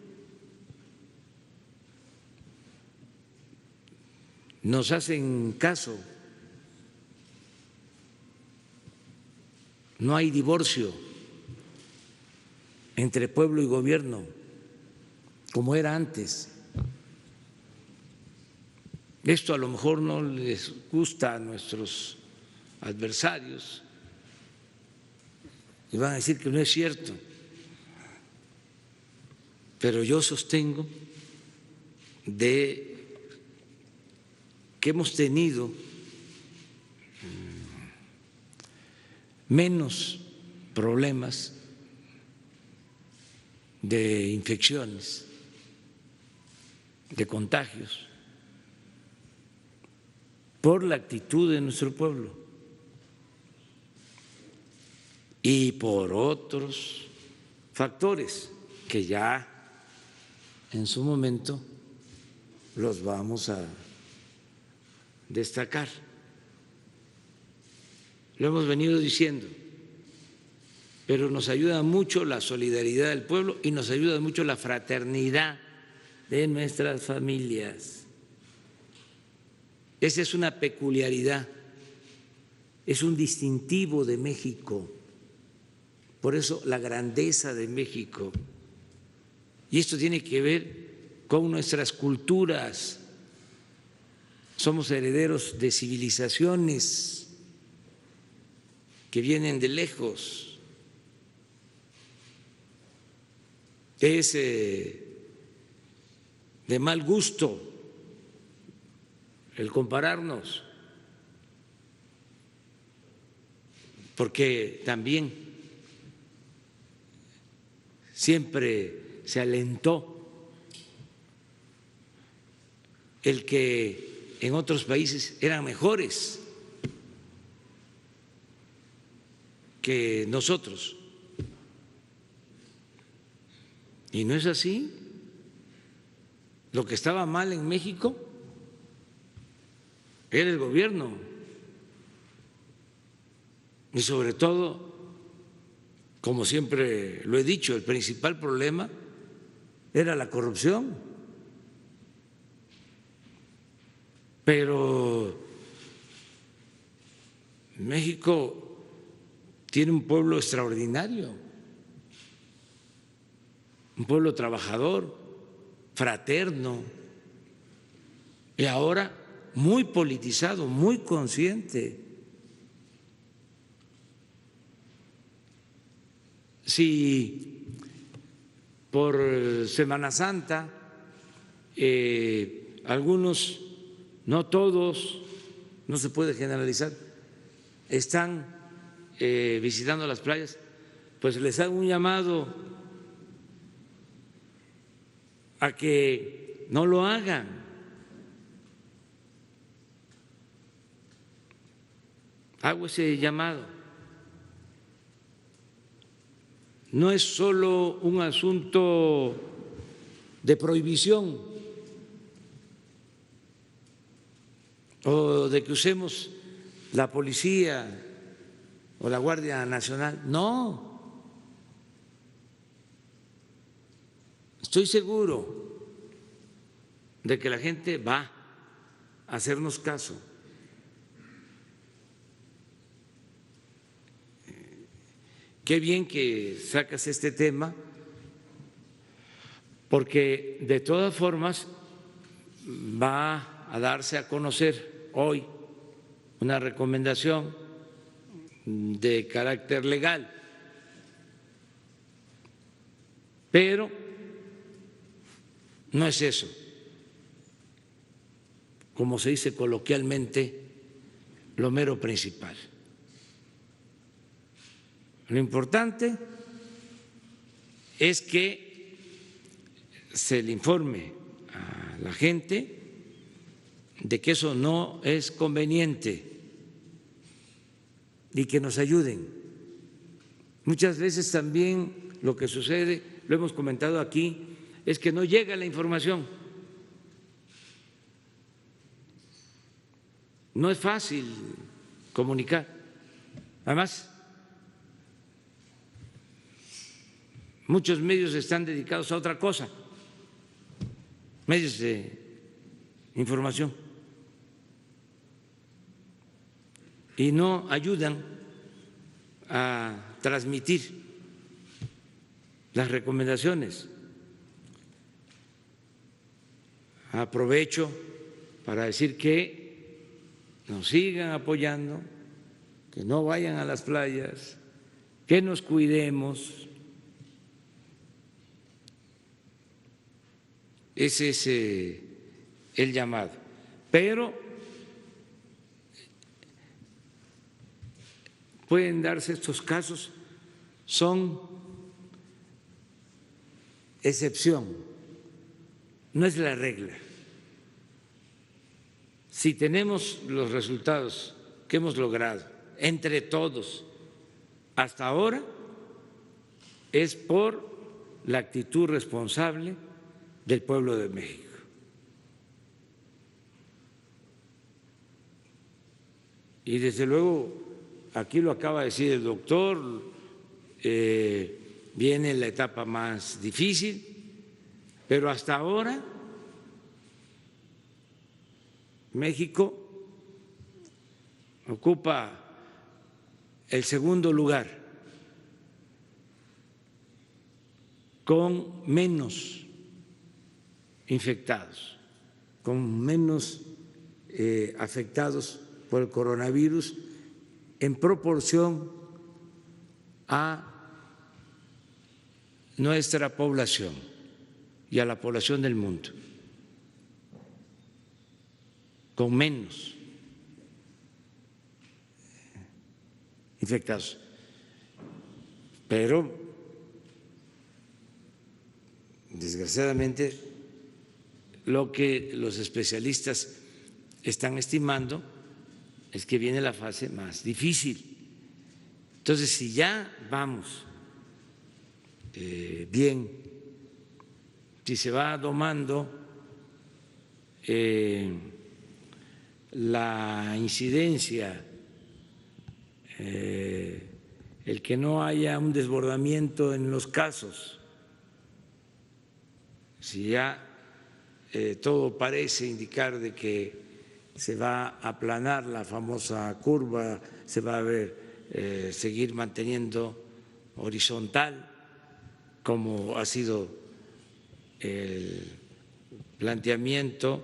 Nos hacen caso, no hay divorcio entre pueblo y gobierno como era antes. Esto a lo mejor no les gusta a nuestros adversarios y van a decir que no es cierto, pero yo sostengo que hemos tenido menos problemas de infecciones, de contagios, por la actitud de nuestro pueblo y por otros factores que ya en su momento los vamos a destacar. Lo hemos venido diciendo, pero nos ayuda mucho la solidaridad del pueblo y nos ayuda mucho la fraternidad de nuestras familias. Esa es una peculiaridad, es un distintivo de México. Por eso la grandeza de México. Y esto tiene que ver con nuestras culturas. Somos herederos de civilizaciones que vienen de lejos. Es de mal gusto el compararnos, porque también siempre se alentó el que en otros países eran mejores que nosotros. Y no es así. Lo que estaba mal en México era el gobierno y sobre todo, como siempre lo he dicho, el principal problema era la corrupción. Pero México tiene un pueblo extraordinario, un pueblo trabajador, fraterno, y ahora muy politizado, muy consciente. Si por Semana Santa algunos, no todos, no se puede generalizar, están visitando las playas, pues les hago un llamado a que no lo hagan. Hago ese llamado. No es solo un asunto de prohibición o de que usemos la policía o la Guardia Nacional. No. Estoy seguro de que la gente va a hacernos caso. Qué bien que sacas este tema, porque de todas formas va a darse a conocer hoy una recomendación de carácter legal, pero no es eso, como se dice coloquialmente, lo mero principal. Lo importante es que se le informe a la gente de que eso no es conveniente y que nos ayuden. Muchas veces también lo que sucede, lo hemos comentado aquí, es que no llega la información. No es fácil comunicar. Además, muchos medios están dedicados a otra cosa, medios de información, y no ayudan a transmitir las recomendaciones. Aprovecho para decir que nos sigan apoyando, que no vayan a las playas, que nos cuidemos. Ese es el llamado. Pero pueden darse estos casos, son excepción, no es la regla. Si tenemos los resultados que hemos logrado entre todos hasta ahora, es por la actitud responsable del pueblo de México. Y desde luego, aquí lo acaba de decir el doctor, viene la etapa más difícil, pero hasta ahora México ocupa el segundo lugar con menos infectados, con menos afectados por el coronavirus en proporción a nuestra población y a la población del mundo, con menos infectados. Pero, desgraciadamente, lo que los especialistas están estimando es que viene la fase más difícil. Entonces, si ya vamos bien, si se va domando la incidencia, el que no haya un desbordamiento en los casos, si ya todo parece indicar de que se va a aplanar la famosa curva, se va a seguir manteniendo horizontal, como ha sido el planteamiento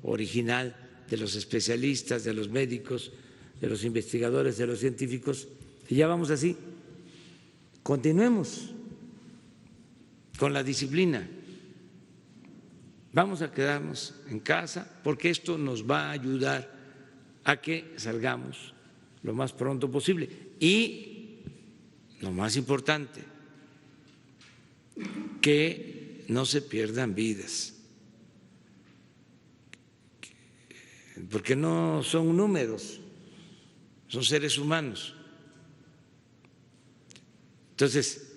original de los especialistas, de los médicos, de los investigadores, de los científicos, y ya vamos así. Continuemos con la disciplina. Vamos a quedarnos en casa porque esto nos va a ayudar a que salgamos lo más pronto posible. Y lo más importante, que no se pierdan vidas, porque no son números, son seres humanos. Entonces,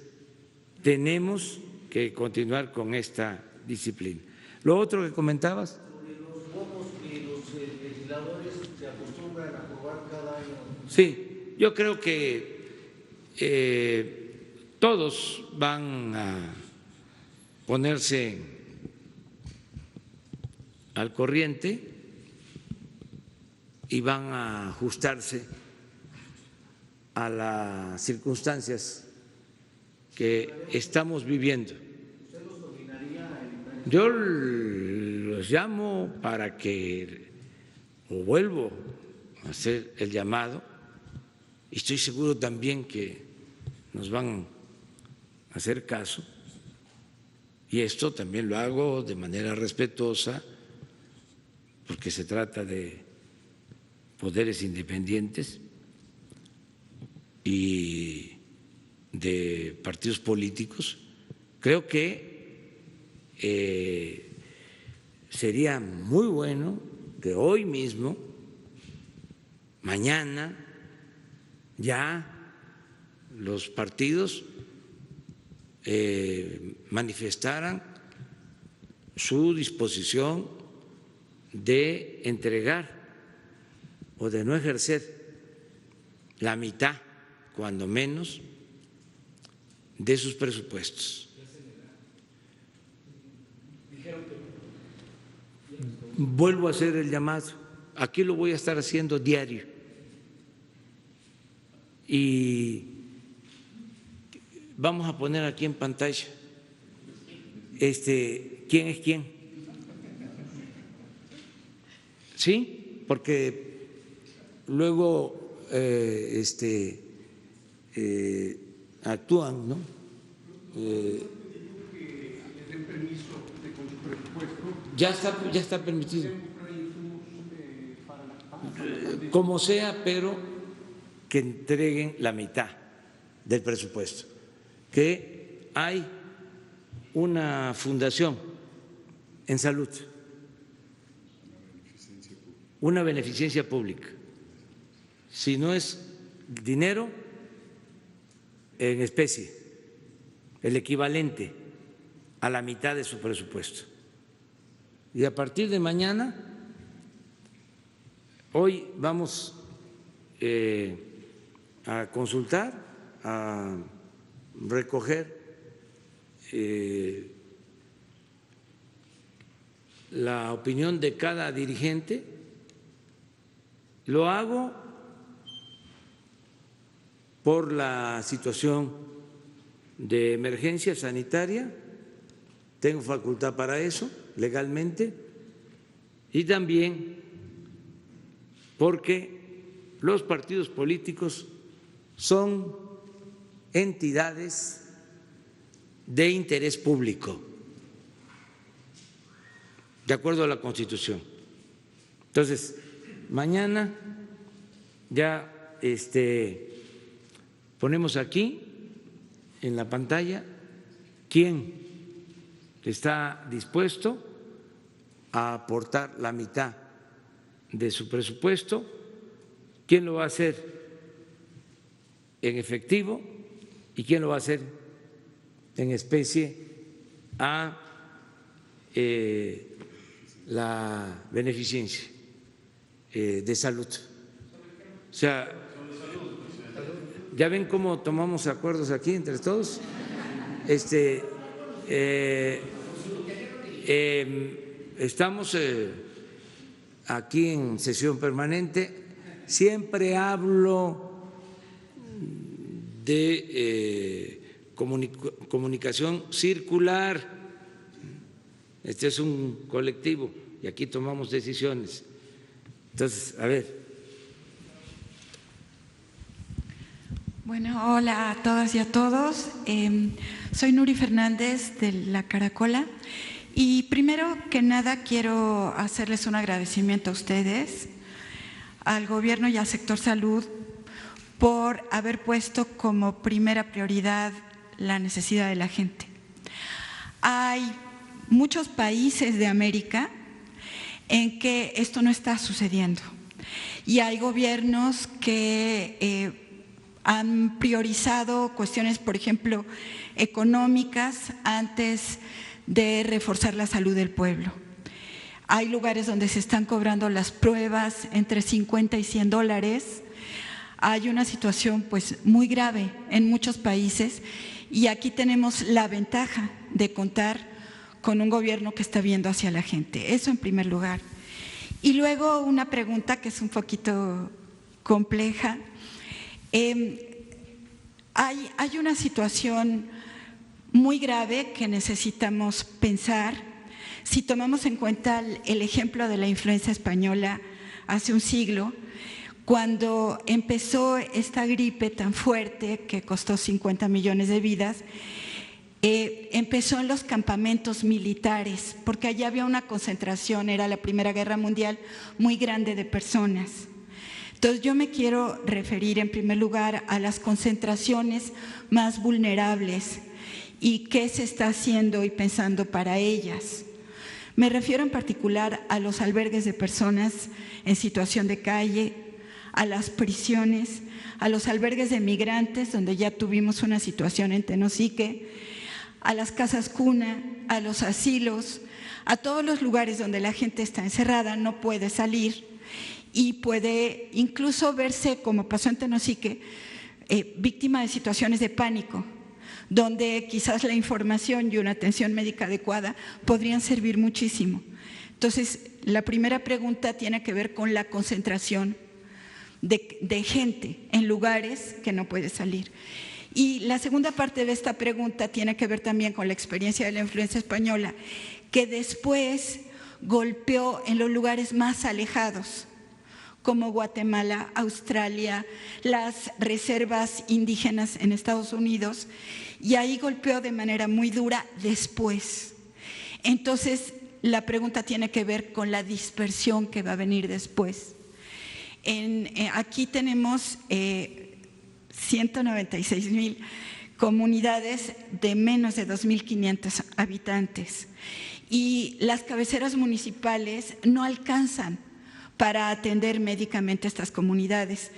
tenemos que continuar con esta disciplina. Lo otro que comentabas. Sobre los bonos que los legisladores se acostumbran a aprobar cada año. Sí, yo creo que todos van a ponerse al corriente y van a ajustarse a las circunstancias que estamos viviendo. Yo los llamo para que, o vuelvo a hacer el llamado, y estoy seguro también que nos van a hacer caso, y esto también lo hago de manera respetuosa, porque se trata de poderes independientes y de partidos políticos. Creo que sería muy bueno que hoy mismo, mañana, ya los partidos manifestaran su disposición de entregar o de no ejercer la mitad, cuando menos, de sus presupuestos. Vuelvo a hacer el llamado, aquí lo voy a estar haciendo diario y vamos a poner aquí en pantalla quién es quién, ¿sí? Porque luego actúan, ¿no? Ya está permitido, como sea, pero que entreguen la mitad del presupuesto, que hay una fundación en salud, una beneficencia pública, si no es dinero, en especie, el equivalente a la mitad de su presupuesto. Y a partir de mañana, hoy vamos a consultar, a recoger la opinión de cada dirigente. Lo hago por la situación de emergencia sanitaria, tengo facultad para eso legalmente, y también porque los partidos políticos son entidades de interés público, de acuerdo a la Constitución. Entonces, mañana ya ponemos aquí en la pantalla quién está dispuesto a aportar la mitad de su presupuesto, quién lo va a hacer en efectivo y quién lo va a hacer en especie a la beneficencia de salud. O sea, ¿ya ven cómo tomamos acuerdos aquí entre todos? Estamos aquí en sesión permanente, siempre hablo de comunicación circular. Este es un colectivo y aquí tomamos decisiones. Entonces, a ver. Bueno, hola a todas y a todos. Soy Nuri Fernández de La Caracola y primero que nada quiero hacerles un agradecimiento a ustedes, al gobierno y al sector salud por haber puesto como primera prioridad la necesidad de la gente. Hay muchos países de América en que esto no está sucediendo y hay gobiernos que han priorizado cuestiones, por ejemplo, económicas antes de reforzar la salud del pueblo. Hay lugares donde se están cobrando las pruebas entre $50 y $100. Hay una situación pues muy grave en muchos países y aquí tenemos la ventaja de contar con un gobierno que está viendo hacia la gente. Eso en primer lugar. Y luego una pregunta que es un poquito compleja. Hay una situación muy grave que necesitamos pensar. Si tomamos en cuenta el ejemplo de la influenza española hace un siglo, cuando empezó esta gripe tan fuerte que costó 50 millones de vidas, empezó en los campamentos militares, porque allá había una concentración, era la Primera Guerra Mundial, muy grande de personas. Entonces yo me quiero referir en primer lugar a las concentraciones más vulnerables y qué se está haciendo y pensando para ellas. Me refiero en particular a los albergues de personas en situación de calle, a las prisiones, a los albergues de migrantes, donde ya tuvimos una situación en Tenosique, a las casas cuna, a los asilos, a todos los lugares donde la gente está encerrada, no puede salir y puede incluso verse, como pasó en Tenosique, víctima de situaciones de pánico, donde quizás la información y una atención médica adecuada podrían servir muchísimo. Entonces, la primera pregunta tiene que ver con la concentración de gente en lugares que no puede salir. Y la segunda parte de esta pregunta tiene que ver también con la experiencia de la influenza española, que después golpeó en los lugares más alejados, como Guatemala, Australia, las reservas indígenas en Estados Unidos, y ahí golpeó de manera muy dura después. Entonces, la pregunta tiene que ver con la dispersión que va a venir después. Aquí tenemos 196,000 comunidades de menos de 2.500 habitantes y las cabeceras municipales no alcanzan para atender médicamente a estas comunidades.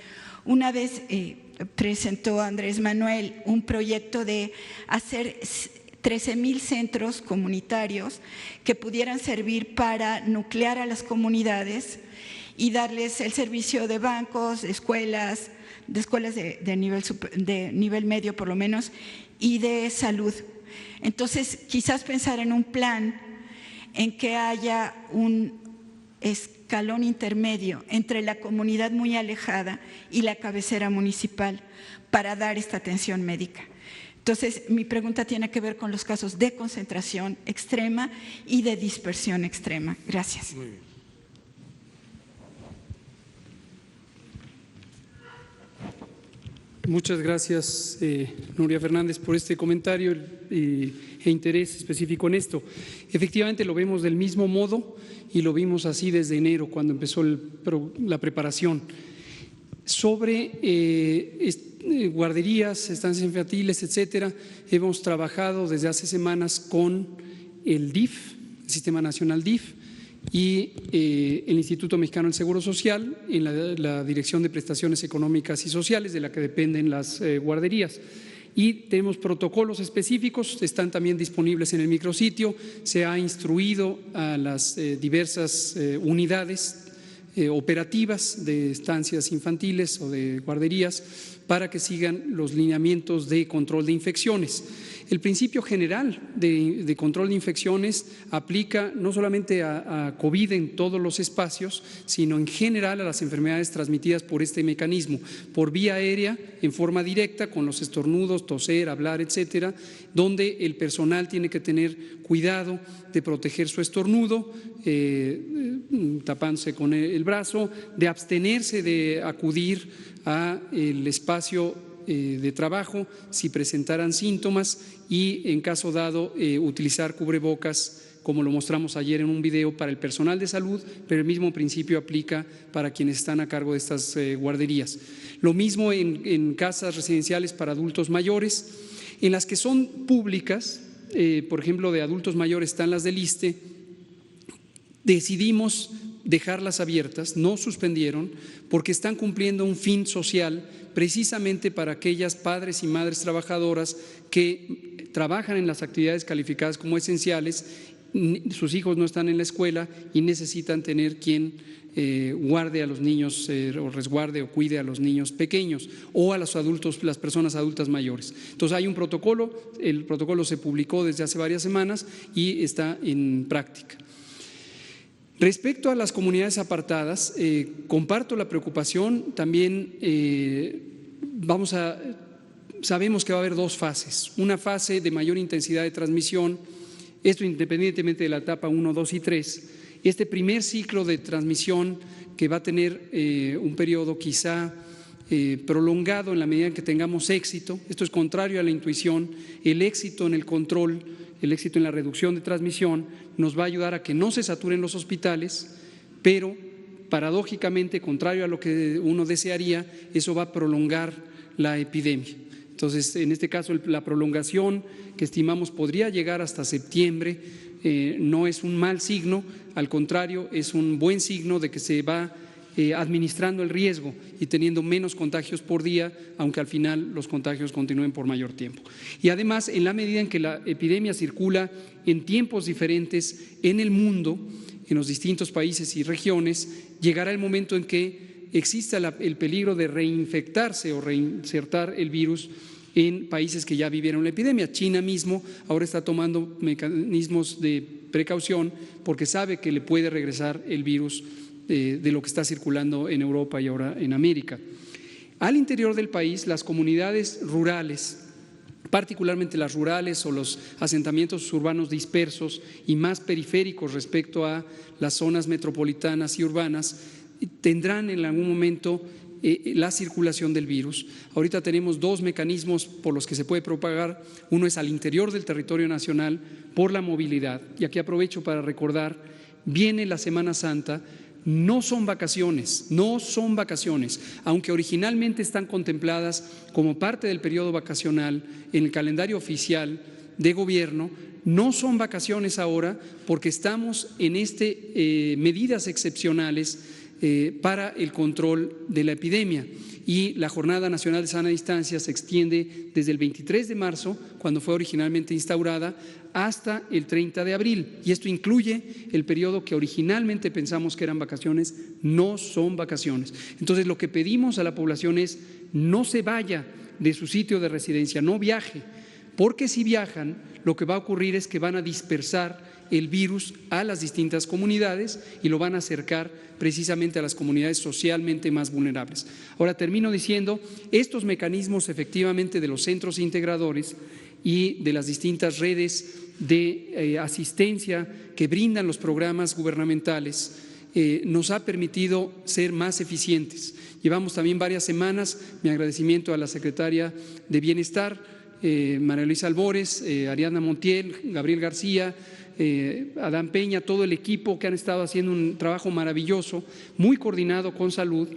Una vez presentó Andrés Manuel un proyecto de hacer 13,000 centros comunitarios que pudieran servir para nuclear a las comunidades y darles el servicio de bancos, de escuelas de nivel medio por lo menos, y de salud. Entonces, quizás pensar en un plan en que haya escalón intermedio entre la comunidad muy alejada y la cabecera municipal para dar esta atención médica. Entonces, mi pregunta tiene que ver con los casos de concentración extrema y de dispersión extrema. Gracias. Muy bien. Muchas gracias, Nuria Fernández, por este comentario e interés específico en esto. Efectivamente, lo vemos del mismo modo y lo vimos así desde enero, cuando empezó la preparación. Sobre guarderías, estancias infantiles, etcétera, hemos trabajado desde hace semanas con el DIF, el Sistema Nacional DIF, y el Instituto Mexicano del Seguro Social en la Dirección de Prestaciones Económicas y Sociales, de la que dependen las guarderías. Y tenemos protocolos específicos, están también disponibles en el micrositio. Se ha instruido a las diversas unidades operativas de estancias infantiles o de guarderías para que sigan los lineamientos de control de infecciones. El principio general de control de infecciones aplica no solamente a COVID en todos los espacios, sino en general a las enfermedades transmitidas por este mecanismo, por vía aérea, en forma directa, con los estornudos, toser, hablar, etcétera, donde el personal tiene que tener cuidado de proteger su estornudo, tapándose con el brazo, de abstenerse de acudir al espacio de trabajo si presentaran síntomas y, en caso dado, utilizar cubrebocas, como lo mostramos ayer en un video, para el personal de salud, pero el mismo principio aplica para quienes están a cargo de estas guarderías. Lo mismo en casas residenciales para adultos mayores. En las que son públicas, por ejemplo, de adultos mayores están las del ISSSTE, decidimos dejarlas abiertas, no suspendieron, porque están cumpliendo un fin social precisamente para aquellas padres y madres trabajadoras que trabajan en las actividades calificadas como esenciales, sus hijos no están en la escuela y necesitan tener quien guarde a los niños o resguarde o cuide a los niños pequeños o a los adultos, las personas adultas mayores. Entonces hay un protocolo, el protocolo se publicó desde hace varias semanas y está en práctica. Respecto a las comunidades apartadas, comparto la preocupación. También sabemos que va a haber dos fases. Una fase de mayor intensidad de transmisión, esto independientemente de la etapa 1, 2 y 3. Este primer ciclo de transmisión, que va a tener un periodo quizá prolongado en la medida en que tengamos éxito. Esto es contrario a la intuición. El éxito en el control, el éxito en la reducción de transmisión nos va a ayudar a que no se saturen los hospitales, pero paradójicamente, contrario a lo que uno desearía, eso va a prolongar la epidemia. Entonces, en este caso, la prolongación que estimamos podría llegar hasta septiembre, no es un mal signo, al contrario, es un buen signo de que se va administrando el riesgo y teniendo menos contagios por día, aunque al final los contagios continúen por mayor tiempo. Y además, en la medida en que la epidemia circula en tiempos diferentes en el mundo, en los distintos países y regiones, llegará el momento en que exista el peligro de reinfectarse o reinsertar el virus en países que ya vivieron la epidemia. China mismo ahora está tomando mecanismos de precaución porque sabe que le puede regresar el virus de lo que está circulando en Europa y ahora en América. Al interior del país, las comunidades rurales, particularmente las rurales o los asentamientos urbanos dispersos y más periféricos respecto a las zonas metropolitanas y urbanas, tendrán en algún momento la circulación del virus. Ahorita tenemos dos mecanismos por los que se puede propagar. Uno es al interior del territorio nacional por la movilidad. Y aquí aprovecho para recordar, viene la Semana Santa. No son vacaciones, aunque originalmente están contempladas como parte del periodo vacacional en el calendario oficial de gobierno. No son vacaciones ahora porque estamos en medidas excepcionales para el control de la epidemia, y la Jornada Nacional de Sana Distancia se extiende desde el 23 de marzo, cuando fue originalmente instaurada, hasta el 30 de abril, y esto incluye el periodo que originalmente pensamos que eran vacaciones. No son vacaciones. Entonces, lo que pedimos a la población es: no se vaya de su sitio de residencia, no viaje, porque si viajan, lo que va a ocurrir es que van a dispersar el virus a las distintas comunidades y lo van a acercar precisamente a las comunidades socialmente más vulnerables. Ahora termino diciendo, estos mecanismos efectivamente de los centros integradores y de las distintas redes de asistencia que brindan los programas gubernamentales nos ha permitido ser más eficientes. Llevamos también varias semanas, mi agradecimiento a la secretaria de Bienestar, María Luisa Albores, Ariadna Montiel, Gabriel García, Adán Peña, todo el equipo que han estado haciendo un trabajo maravilloso, muy coordinado con salud,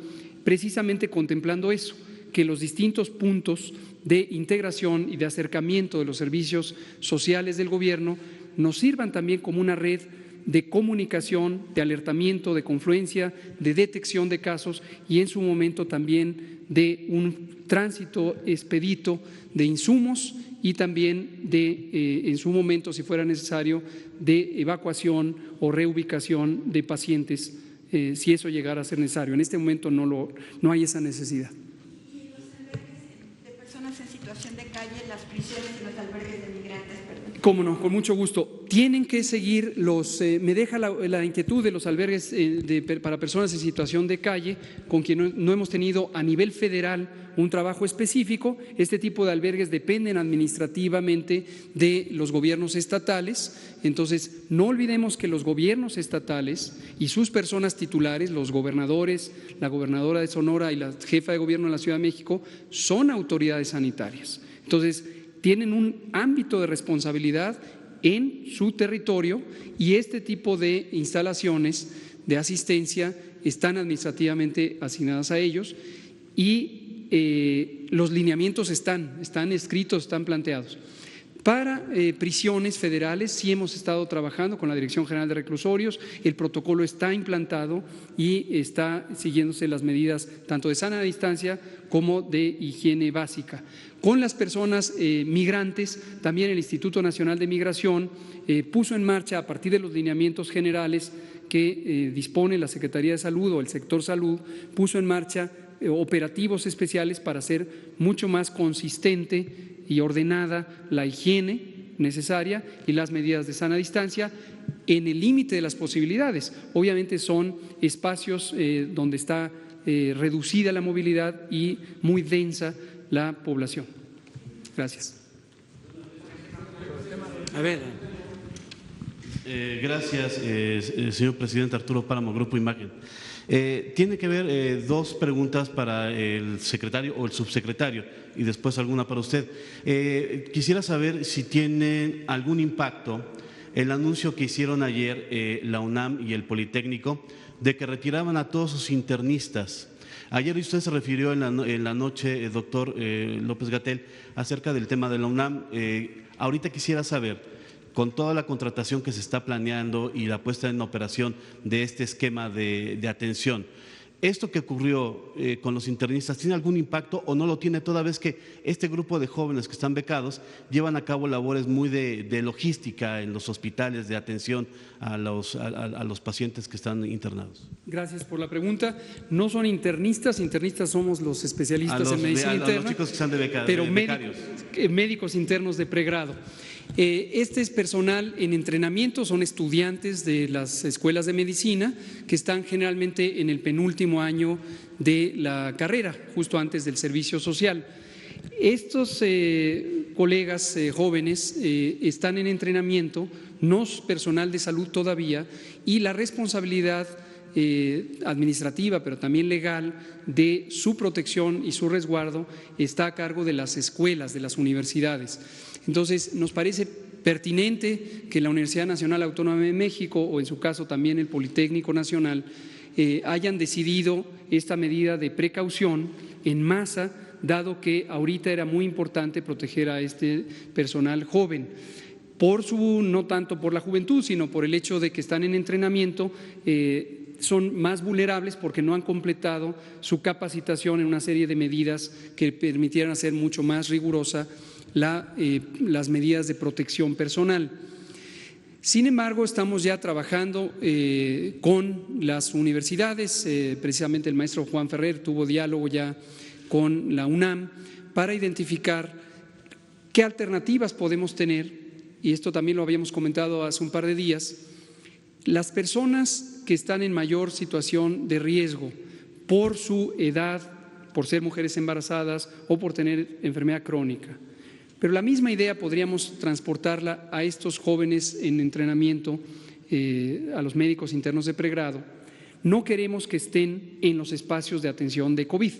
precisamente contemplando eso, que los distintos puntos de integración y de acercamiento de los servicios sociales del gobierno nos sirvan también como una red de comunicación, de alertamiento, de confluencia, de detección de casos y en su momento también de un tránsito expedito de insumos y también de, en su momento, si fuera necesario, de evacuación o reubicación de pacientes, si eso llegara a ser necesario. En este momento no hay esa necesidad. ¿Y los albergues de personas en situación de calle, las prisiones y los albergues de migrantes? Perdón. Cómo no, con mucho gusto. Tienen que seguir me deja la inquietud de los albergues para personas en situación de calle, con quien no hemos tenido a nivel federal un trabajo específico. Este tipo de albergues dependen administrativamente de los gobiernos estatales. Entonces, no olvidemos que los gobiernos estatales y sus personas titulares, los gobernadores, la gobernadora de Sonora y la jefa de gobierno de la Ciudad de México, son autoridades sanitarias. Entonces, tienen un ámbito de responsabilidad en su territorio y este tipo de instalaciones de asistencia están administrativamente asignadas a ellos y los lineamientos están escritos, están planteados. Para prisiones federales sí hemos estado trabajando con la Dirección General de Reclusorios, el protocolo está implantado y está siguiéndose las medidas tanto de sana distancia como de higiene básica. Con las personas migrantes, también el Instituto Nacional de Migración puso en marcha, a partir de los lineamientos generales que dispone la Secretaría de Salud o el sector salud, puso en marcha operativos especiales para hacer mucho más consistente y ordenada la higiene necesaria y las medidas de sana distancia en el límite de las posibilidades. Obviamente son espacios donde está reducida la movilidad y muy densa la población. Gracias. A ver. Gracias, señor presidente. Arturo Páramo, Grupo Imagen. Tiene que ver dos preguntas para el secretario o el subsecretario y después alguna para usted. Quisiera saber si tiene algún impacto el anuncio que hicieron ayer la UNAM y el Politécnico de que retiraban a todos sus internistas. Ayer usted se refirió en la noche, doctor López-Gatell, acerca del tema de la UNAM. Ahorita quisiera saber, con toda la contratación que se está planeando y la puesta en operación de este esquema de atención, ¿esto que ocurrió con los internistas tiene algún impacto o no lo tiene, toda vez que este grupo de jóvenes que están becados llevan a cabo labores muy de logística en los hospitales de atención a los pacientes que están internados? Gracias por la pregunta. No son internistas somos los especialistas en medicina interna, a los chicos que están de becarios. Pero médicos internos de pregrado. Este es personal en entrenamiento, son estudiantes de las escuelas de medicina que están generalmente en el penúltimo año de la carrera, justo antes del servicio social. Estos colegas jóvenes están en entrenamiento, no es personal de salud todavía, y la responsabilidad administrativa, pero también legal, de su protección y su resguardo está a cargo de las escuelas, de las universidades. Entonces, nos parece pertinente que la Universidad Nacional Autónoma de México, o en su caso también el Politécnico Nacional, hayan decidido esta medida de precaución en masa, dado que ahorita era muy importante proteger a este personal joven. No tanto por la juventud, sino por el hecho de que están en entrenamiento, son más vulnerables porque no han completado su capacitación en una serie de medidas que permitieran hacer mucho más rigurosa las medidas de protección personal. Sin embargo, estamos ya trabajando con las universidades, precisamente el maestro Juan Ferrer tuvo diálogo ya con la UNAM para identificar ¿Qué alternativas podemos tener? Y esto también lo habíamos comentado hace un par de días. Las personas que están en mayor situación de riesgo por su edad, por ser mujeres embarazadas o por tener enfermedad crónica. Pero la misma idea podríamos transportarla a estos jóvenes en entrenamiento, a los médicos internos de pregrado. No queremos que estén en los espacios de atención de COVID,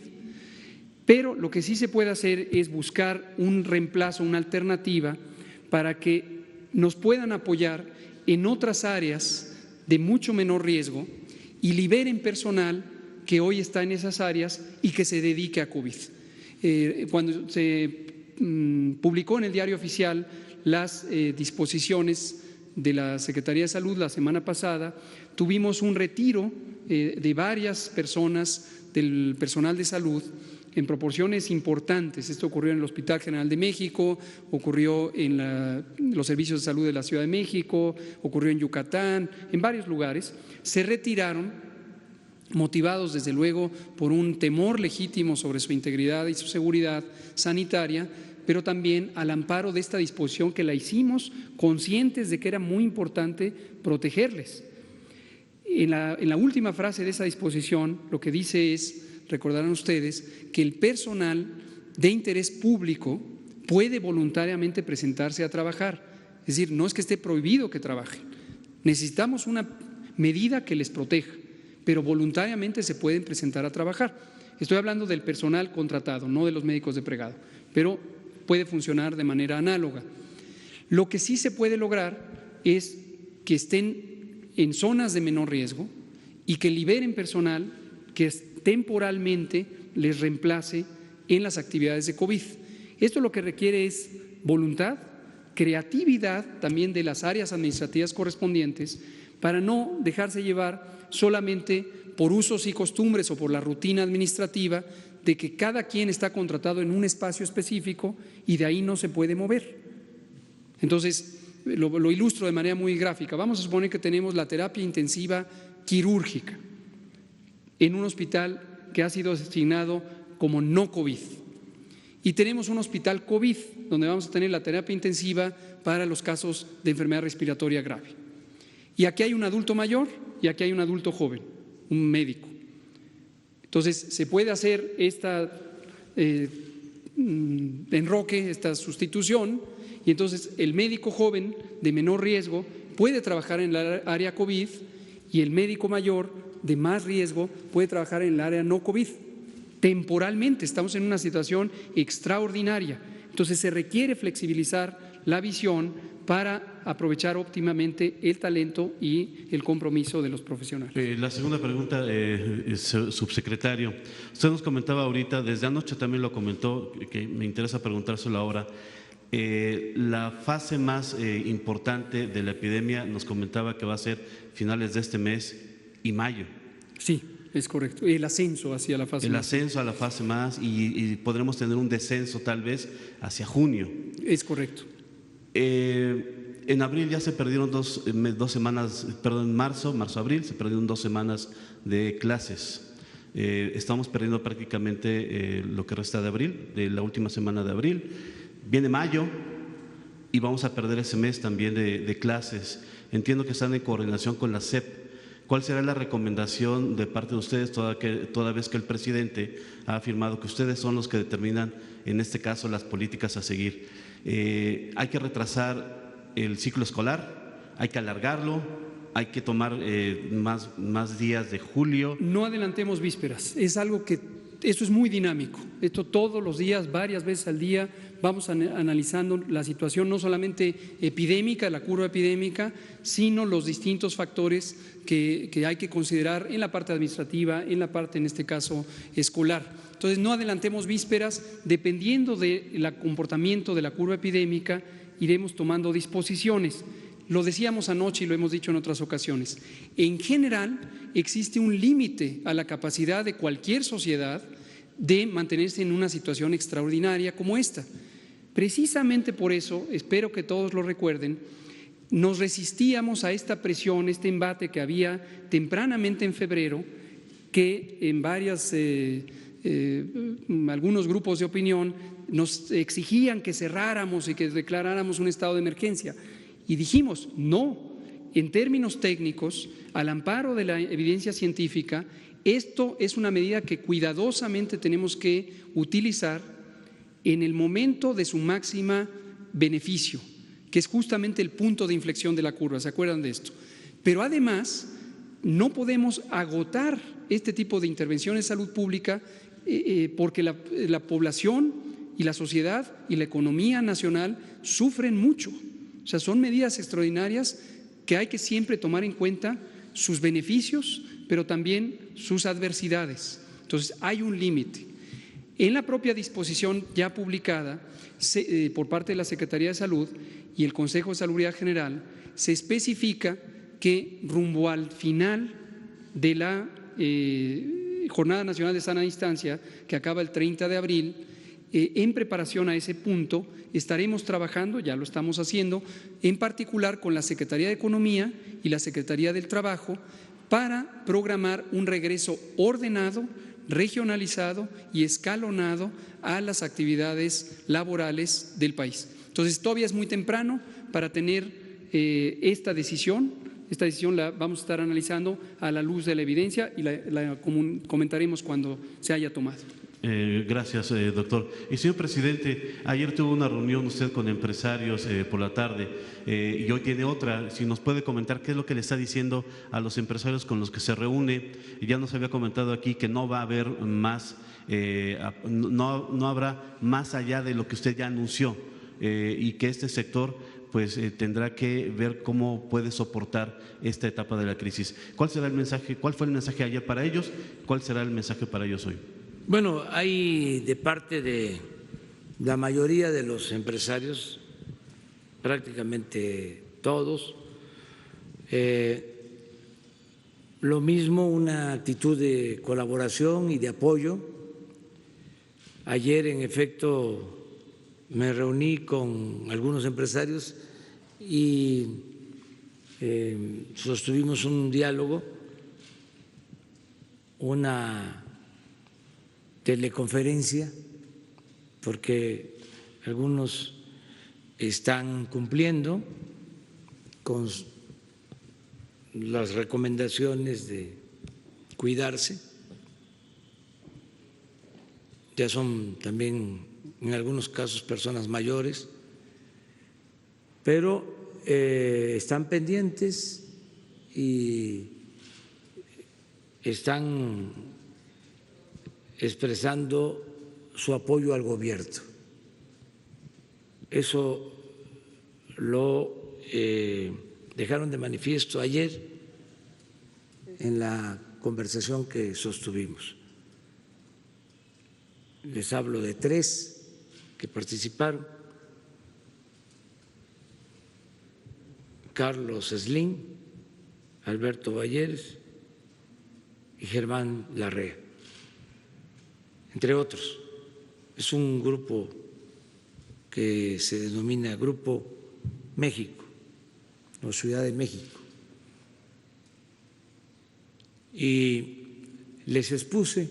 pero lo que sí se puede hacer es buscar un reemplazo, una alternativa para que nos puedan apoyar en otras áreas de mucho menor riesgo y liberen personal que hoy está en esas áreas y que se dedique a COVID. Cuando se publicó en el Diario Oficial las disposiciones de la Secretaría de Salud la semana pasada, tuvimos un retiro de varias personas del personal de salud en proporciones importantes. Esto ocurrió en el Hospital General de México, ocurrió en los servicios de salud de la Ciudad de México, ocurrió en Yucatán, en varios lugares. Se retiraron, motivados desde luego por un temor legítimo sobre su integridad y su seguridad sanitaria, pero también al amparo de esta disposición que la hicimos conscientes de que era muy importante protegerles. En la última frase de esa disposición lo que dice es, recordarán ustedes, que el personal de interés público puede voluntariamente presentarse a trabajar. Es decir, no es que esté prohibido que trabajen. Necesitamos una medida que les proteja, pero voluntariamente se pueden presentar a trabajar. Estoy hablando del personal contratado, no de los médicos de pregrado, pero puede funcionar de manera análoga. Lo que sí se puede lograr es que estén en zonas de menor riesgo y que liberen personal que temporalmente les reemplace en las actividades de COVID. Esto lo que requiere es voluntad, creatividad también de las áreas administrativas correspondientes para no dejarse llevar solamente por usos y costumbres o por la rutina administrativa de que cada quien está contratado en un espacio específico y de ahí no se puede mover. Entonces, lo ilustro de manera muy gráfica. Vamos a suponer que tenemos la terapia intensiva quirúrgica en un hospital que ha sido designado como no COVID. Y tenemos un hospital COVID donde vamos a tener la terapia intensiva para los casos de enfermedad respiratoria grave. Y aquí hay un adulto mayor y aquí hay un adulto joven, un médico. Entonces, se puede hacer esta enroque, esta sustitución, y entonces el médico joven de menor riesgo puede trabajar en la área COVID y el médico mayor de más riesgo puede trabajar en el área no COVID. Temporalmente estamos en una situación extraordinaria, entonces se requiere flexibilizar la visión para aprovechar óptimamente el talento y el compromiso de los profesionales. La segunda pregunta, subsecretario. Usted nos comentaba ahorita, desde anoche también lo comentó, que me interesa preguntárselo ahora. La fase más importante de la epidemia nos comentaba que va a ser finales de este mes y mayo. Sí, es correcto. El ascenso hacia la fase más. El ascenso a la fase más y podremos tener un descenso tal vez hacia junio. Es correcto. En abril ya se perdieron dos semanas, perdón, marzo-abril, se perdieron 2 semanas de clases. Estamos perdiendo prácticamente lo que resta de abril, de la última semana de abril. Viene mayo y vamos a perder ese mes también de clases. Entiendo que están en coordinación con la SEP. ¿Cuál será la recomendación de parte de ustedes, toda vez que el presidente ha afirmado que ustedes son los que determinan, en este caso, las políticas a seguir? ¿Hay que retrasar el ciclo escolar? ¿Hay que alargarlo? ¿Hay que tomar más días de julio? No adelantemos vísperas. Es algo que, esto es muy dinámico. Esto todos los días, varias veces al día, vamos analizando la situación no solamente epidémica, la curva epidémica, sino los distintos factores que hay que considerar en la parte administrativa, en la parte, en este caso, escolar. Entonces, no adelantemos vísperas, dependiendo del comportamiento de la curva epidémica, iremos tomando disposiciones. Lo decíamos anoche y lo hemos dicho en otras ocasiones. En general, existe un límite a la capacidad de cualquier sociedad de mantenerse en una situación extraordinaria como esta. Precisamente por eso, espero que todos lo recuerden, nos resistíamos a esta presión, este embate que había tempranamente en febrero, que en varias algunos grupos de opinión nos exigían que cerráramos y que declaráramos un estado de emergencia. Y dijimos, no, en términos técnicos, al amparo de la evidencia científica, esto es una medida que cuidadosamente tenemos que utilizar en el momento de su máxima beneficio, que es justamente el punto de inflexión de la curva, ¿se acuerdan de esto? Pero además, no podemos agotar este tipo de intervenciones de salud pública porque la población y la sociedad y la economía nacional sufren mucho. O sea, son medidas extraordinarias que hay que siempre tomar en cuenta sus beneficios, pero también sus adversidades. Entonces, hay un límite. En la propia disposición ya publicada por parte de la Secretaría de Salud y el Consejo de Salubridad General, se especifica que rumbo al final de la Jornada Nacional de Sana Distancia, que acaba el 30 de abril, en preparación a ese punto estaremos trabajando, ya lo estamos haciendo, en particular con la Secretaría de Economía y la Secretaría del Trabajo, para programar un regreso ordenado, regionalizado y escalonado a las actividades laborales del país. Entonces, todavía es muy temprano para tener esta decisión. Esta decisión la vamos a estar analizando a la luz de la evidencia y la comentaremos cuando se haya tomado. Gracias, doctor. Y señor presidente, ayer tuvo una reunión usted con empresarios por la tarde y hoy tiene otra. Si nos puede comentar qué es lo que le está diciendo a los empresarios con los que se reúne. Ya nos había comentado aquí que no va a haber más, no habrá más allá de lo que usted ya anunció y que este sector pues tendrá que ver cómo puede soportar esta etapa de la crisis. ¿Cuál será el mensaje? ¿Cuál fue el mensaje ayer para ellos? ¿Cuál será el mensaje para ellos hoy? Bueno, hay de parte de la mayoría de los empresarios, prácticamente todos, lo mismo, una actitud de colaboración y de apoyo. Ayer, en efecto, me reuní con algunos empresarios y sostuvimos un diálogo, una teleconferencia, porque algunos están cumpliendo con las recomendaciones de cuidarse, ya son también en algunos casos personas mayores, pero están pendientes y están expresando su apoyo al gobierno. Eso lo dejaron de manifiesto ayer en la conversación que sostuvimos. Les hablo de 3 que participaron: Carlos Slim, Alberto Valleres y Germán Larrea, entre otros. Es un grupo que se denomina Grupo México o Ciudad de México. Y les expuse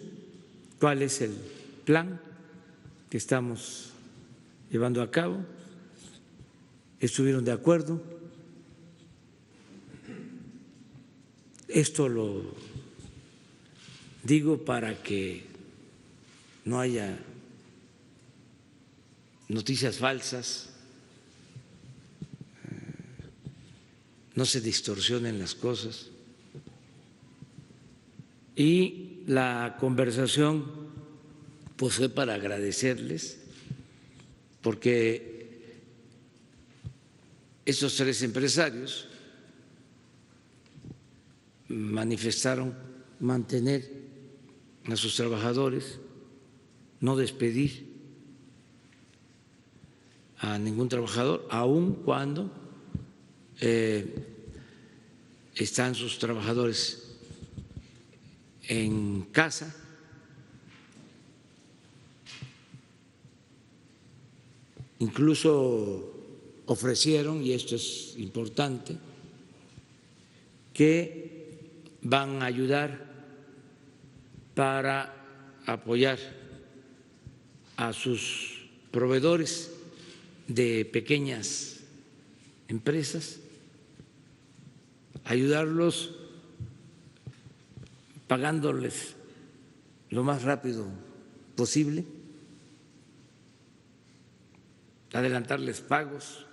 cuál es el plan que estamos llevando a cabo. Estuvieron de acuerdo. Esto lo digo para que no haya noticias falsas, no se distorsionen las cosas. Y la conversación pues fue para agradecerles, porque esos 3 empresarios manifestaron mantener a sus trabajadores, no despedir a ningún trabajador, aun cuando están sus trabajadores en casa. Incluso ofrecieron, y esto es importante, que van a ayudar para apoyar a sus proveedores de pequeñas empresas, ayudarlos pagándoles lo más rápido posible, adelantarles pagos.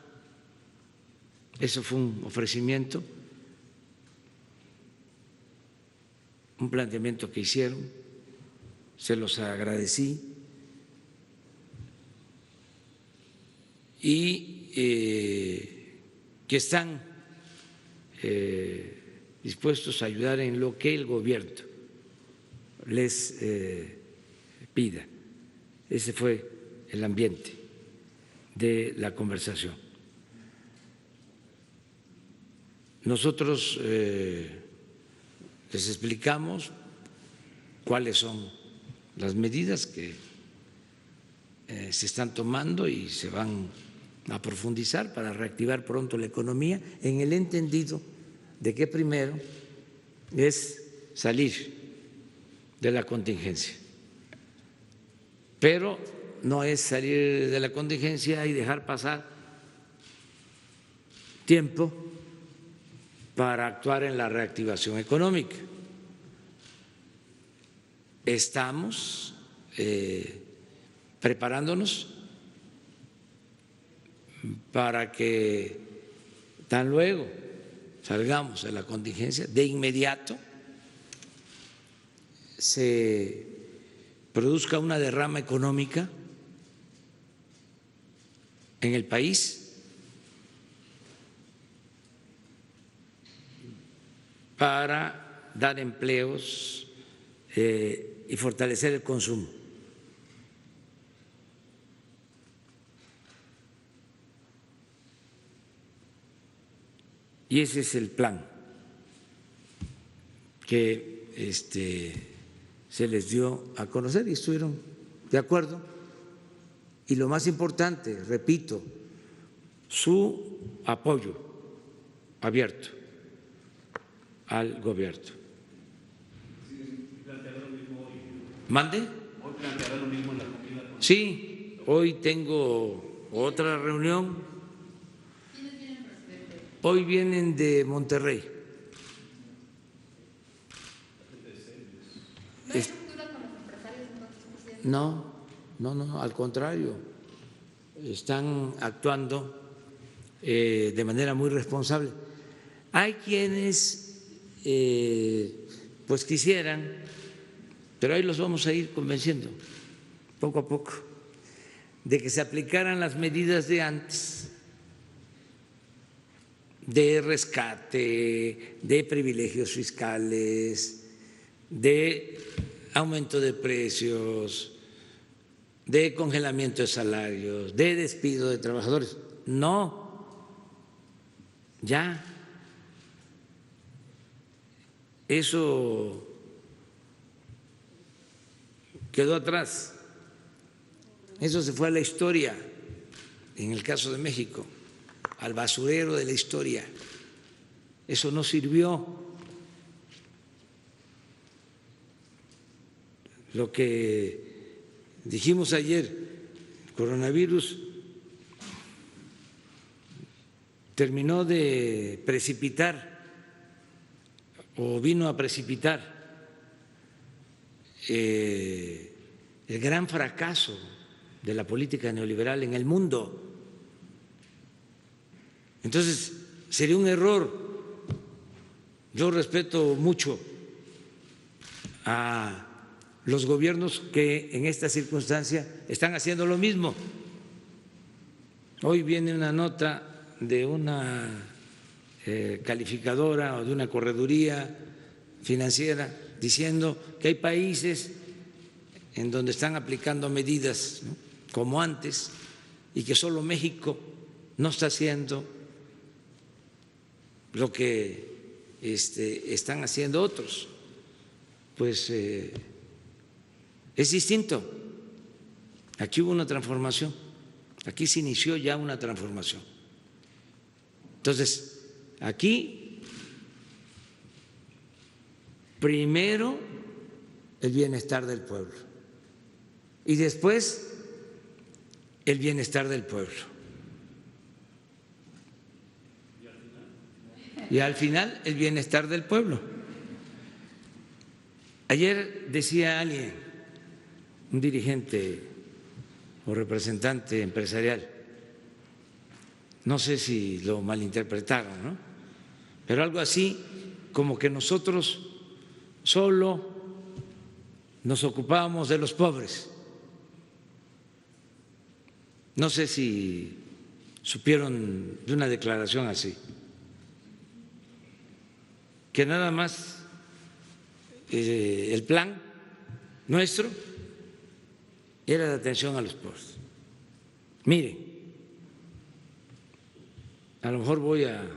Eso fue un ofrecimiento, un planteamiento que hicieron, se los agradecí y que están dispuestos a ayudar en lo que el gobierno les pida. Ese fue el ambiente de la conversación. Nosotros les explicamos cuáles son las medidas que se están tomando y se van a profundizar para reactivar pronto la economía, en el entendido de que primero es salir de la contingencia, pero no es salir de la contingencia y dejar pasar tiempo para actuar en la reactivación económica. Estamos preparándonos para que tan luego salgamos de la contingencia, de inmediato se produzca una derrama económica en el país para dar empleos y fortalecer el consumo. Y ese es el plan que se les dio a conocer y estuvieron de acuerdo. Y lo más importante, repito, su apoyo abierto al gobierno. ¿Mande? Sí, hoy tengo otra reunión. Hoy vienen de Monterrey. No, al contrario, están actuando de manera muy responsable. Hay quienes pues quisieran, pero ahí los vamos a ir convenciendo poco a poco, de que se aplicaran las medidas de antes, de rescate, de privilegios fiscales, de aumento de precios, de congelamiento de salarios, de despido de trabajadores. No, ya, eso quedó atrás, eso se fue a la historia, en el caso de México, al basurero de la historia. Eso no sirvió. Lo que dijimos ayer, el coronavirus terminó de precipitar o vino a precipitar el gran fracaso de la política neoliberal en el mundo. Entonces, sería un error. Yo respeto mucho a los gobiernos que en esta circunstancia están haciendo lo mismo. Hoy viene una nota de una calificadora o de una correduría financiera diciendo que hay países en donde están aplicando medidas, ¿no?, como antes, y que solo México no está haciendo lo que están haciendo otros. Pues es distinto. Aquí hubo una transformación, aquí se inició ya una transformación. Entonces, aquí primero el bienestar del pueblo. y después el bienestar del pueblo. Y al final el bienestar del pueblo. Ayer decía alguien, un dirigente o representante empresarial, no sé si lo malinterpretaron, ¿no? Pero algo así como que nosotros solo nos ocupábamos de los pobres. No sé si supieron de una declaración así, que nada más el plan nuestro era de atención a los pobres. Miren, a lo mejor voy a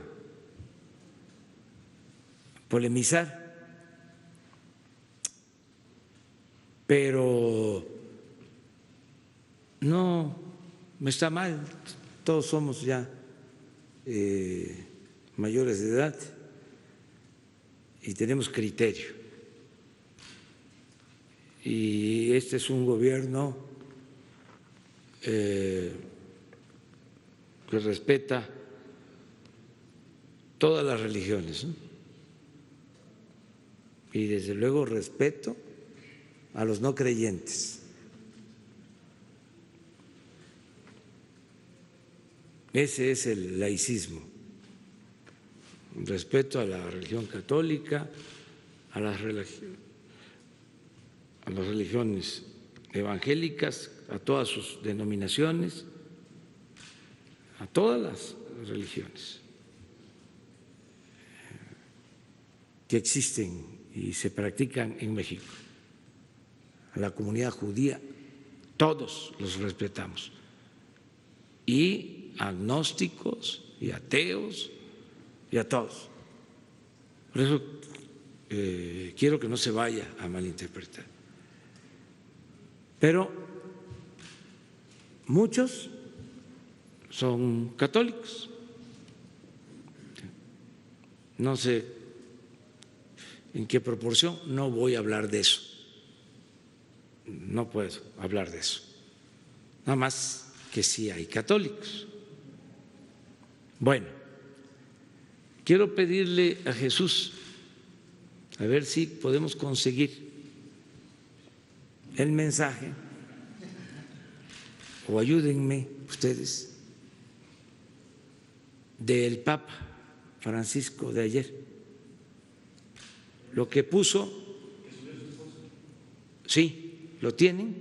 polemizar, pero no está mal, todos somos ya mayores de edad y tenemos criterio. Y este es un gobierno que respeta todas las religiones, ¿no? Y desde luego respeto a los no creyentes. Ese es el laicismo, respeto a la religión católica, a las religiones evangélicas, a todas sus denominaciones, a todas las religiones que existen y se practican en México. A la comunidad judía, todos los respetamos, y agnósticos y ateos y a todos. Por eso quiero que no se vaya a malinterpretar. Pero muchos son católicos. No sé en qué proporción, no voy a hablar de eso. No puedo hablar de eso. Nada más que sí hay católicos. Bueno, quiero pedirle a Jesús a ver si podemos conseguir el mensaje, o ayúdenme ustedes, del Papa Francisco de ayer. Lo que puso, sí, lo tienen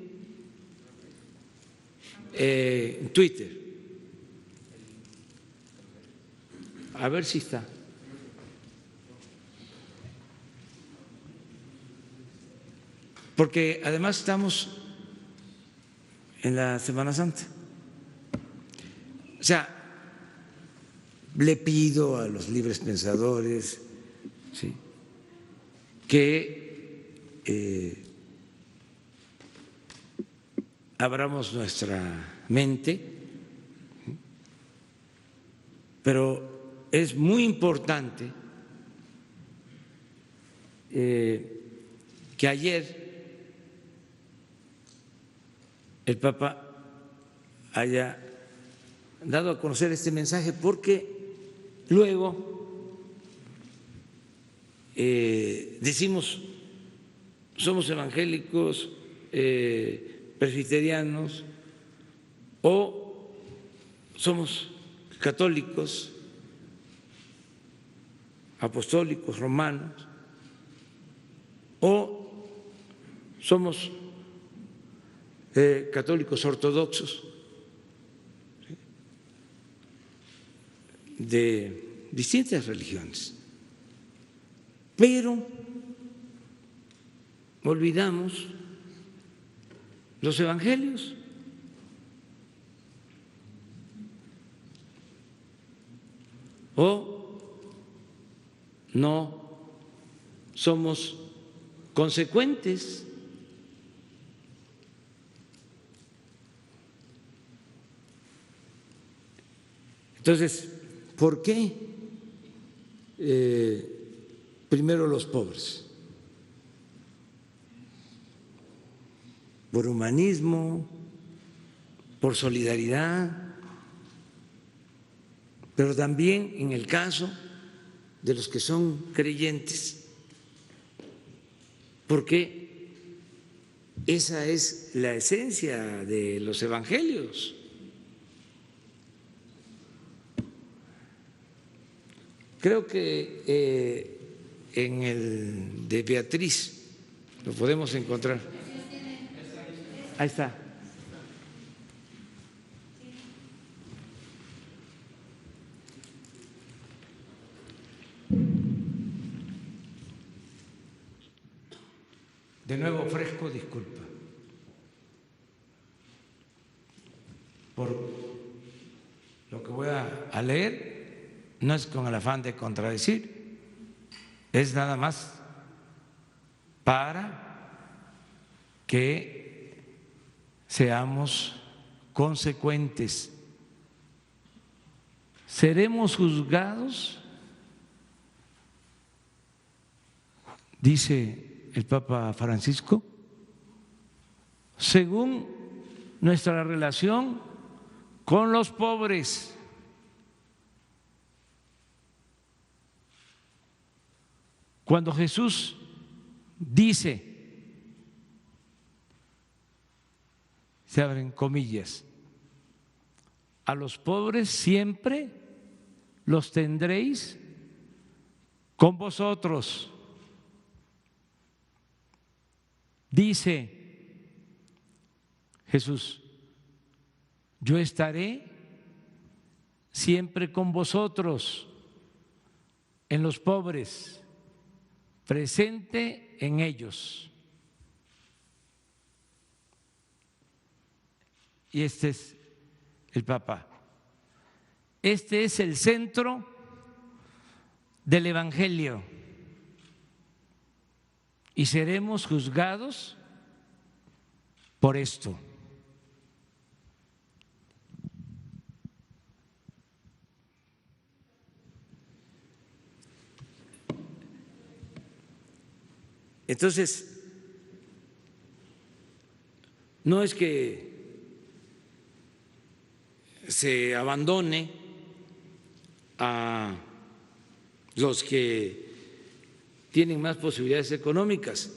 en Twitter. A ver si está. Porque además estamos en la Semana Santa. O sea, le pido a los libres pensadores, ¿sí?, que abramos nuestra mente, pero es muy importante que ayer el Papa haya dado a conocer este mensaje, porque luego decimos somos evangélicos, presbiterianos, o somos católicos, apostólicos, romanos, o somos católicos ortodoxos, ¿sí?, de distintas religiones. Pero olvidamos los evangelios. O no somos consecuentes. Entonces, ¿por qué primero los pobres? por humanismo, por solidaridad, pero también en el caso de los que son creyentes, porque esa es la esencia de los evangelios. Creo que en el de Beatriz lo podemos encontrar. Ahí está. De nuevo ofrezco disculpa por lo que voy a leer. No es con el afán de contradecir, es nada más para que seamos consecuentes. Seremos juzgados, dice el Papa Francisco, según nuestra relación con los pobres. Cuando Jesús dice, se abren comillas, a los pobres siempre los tendréis con vosotros. Dice Jesús, yo estaré siempre con vosotros, en los pobres, presente en ellos. Y este es el Papa. Este es el centro del Evangelio. Y seremos juzgados por esto. Entonces, no es que se abandone a los que tienen más posibilidades económicas,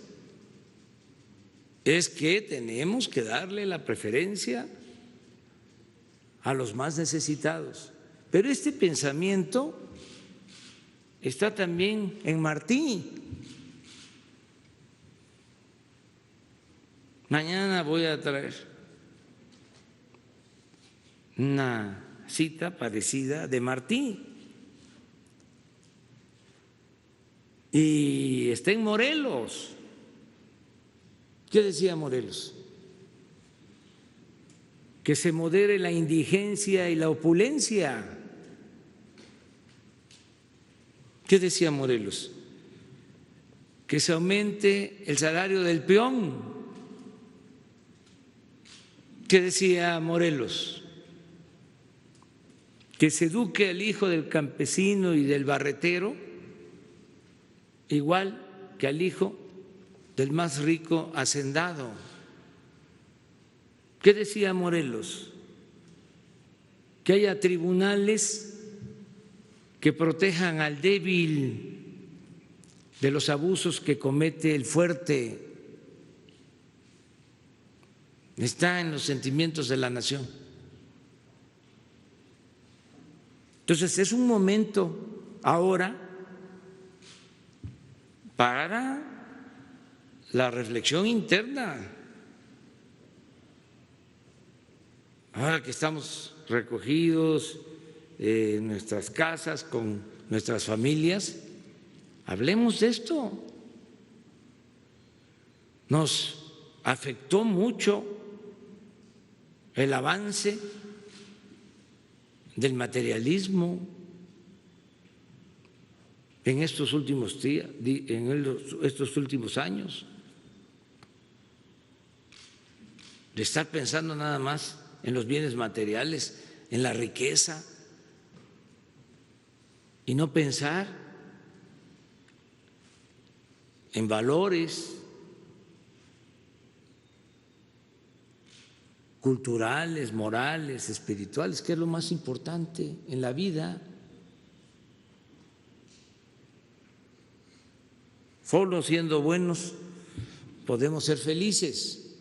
es que tenemos que darle la preferencia a los más necesitados. Pero este pensamiento está también en Martí. Mañana voy a traer una cita parecida de Martí y está en Morelos. ¿Qué decía Morelos? Que se modere la indigencia y la opulencia. ¿Qué decía Morelos? Que se aumente el salario del peón. ¿Qué decía Morelos? Que se eduque al hijo del campesino y del barretero igual que al hijo del más rico hacendado. ¿Qué decía Morelos? Que haya tribunales que protejan al débil de los abusos que comete el fuerte. Está en los sentimientos de la nación. Entonces es un momento ahora para la reflexión interna. Ahora que estamos recogidos en nuestras casas con nuestras familias, hablemos de esto. Nos afectó mucho el avance del materialismo en estos últimos días, en estos últimos años, de estar pensando nada más en los bienes materiales, en la riqueza, y no pensar en valores, culturales, morales, espirituales, que es lo más importante en la vida. Solo siendo buenos podemos ser felices.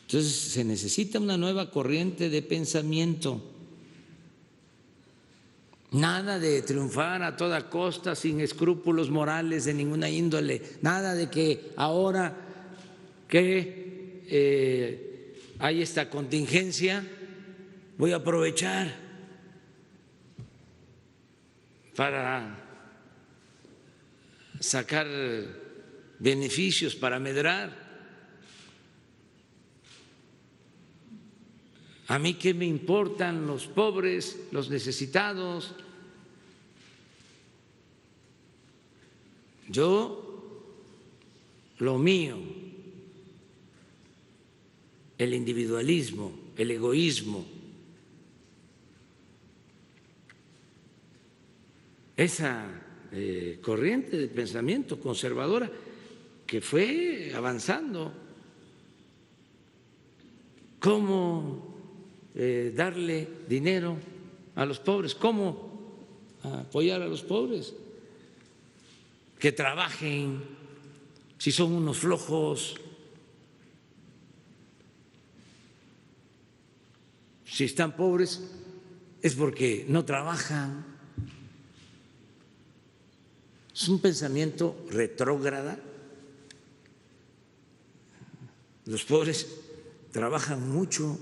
Entonces se necesita una nueva corriente de pensamiento. Nada de triunfar a toda costa, sin escrúpulos morales de ninguna índole. Nada de que ahora que hay esta contingencia voy a aprovechar para sacar beneficios, para medrar. ¿A mí qué me importan los pobres, los necesitados? Yo, lo mío, el individualismo, el egoísmo, esa corriente de pensamiento conservadora que fue avanzando. ¿Cómo darle dinero a los pobres? ¿Cómo apoyar a los pobres? Que trabajen, si son unos flojos, si están pobres es porque no trabajan. Es un pensamiento retrógrada. Los pobres trabajan mucho.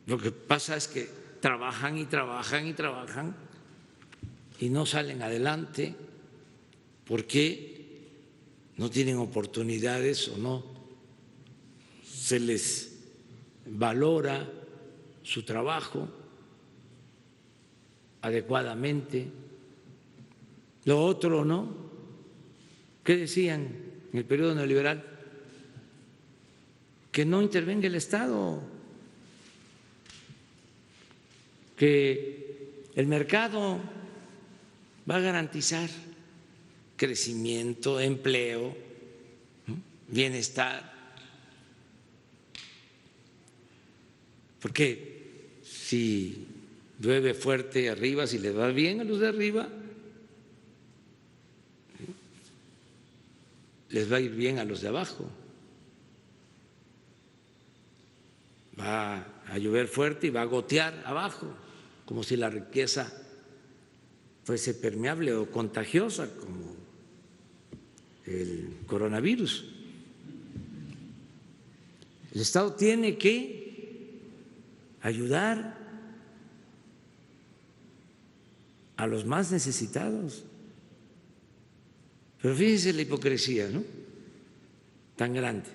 Lo que pasa es que trabajan y trabajan y trabajan y no salen adelante porque no tienen oportunidades o no se les valora su trabajo adecuadamente. Lo otro, ¿no? ¿Qué decían en el periodo neoliberal? Que no intervenga el Estado, que el mercado va a garantizar crecimiento, empleo, bienestar. Porque si llueve fuerte arriba, si les va bien a los de arriba, les va a ir bien a los de abajo. Va a llover fuerte y va a gotear abajo, como si la riqueza fuese permeable o contagiosa, como el coronavirus. El Estado tiene que ayudar a los más necesitados. Pero fíjense la hipocresía, ¿no? Tan grande.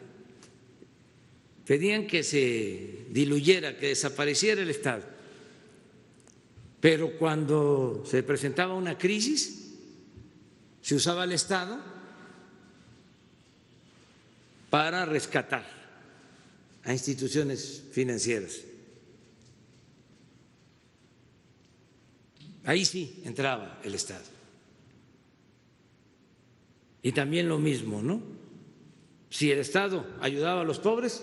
Pedían que se diluyera, que desapareciera el Estado. Pero cuando se presentaba una crisis, se usaba el Estado para rescatar a instituciones financieras. Ahí sí entraba el Estado. Y también lo mismo, ¿no? Si el Estado ayudaba a los pobres,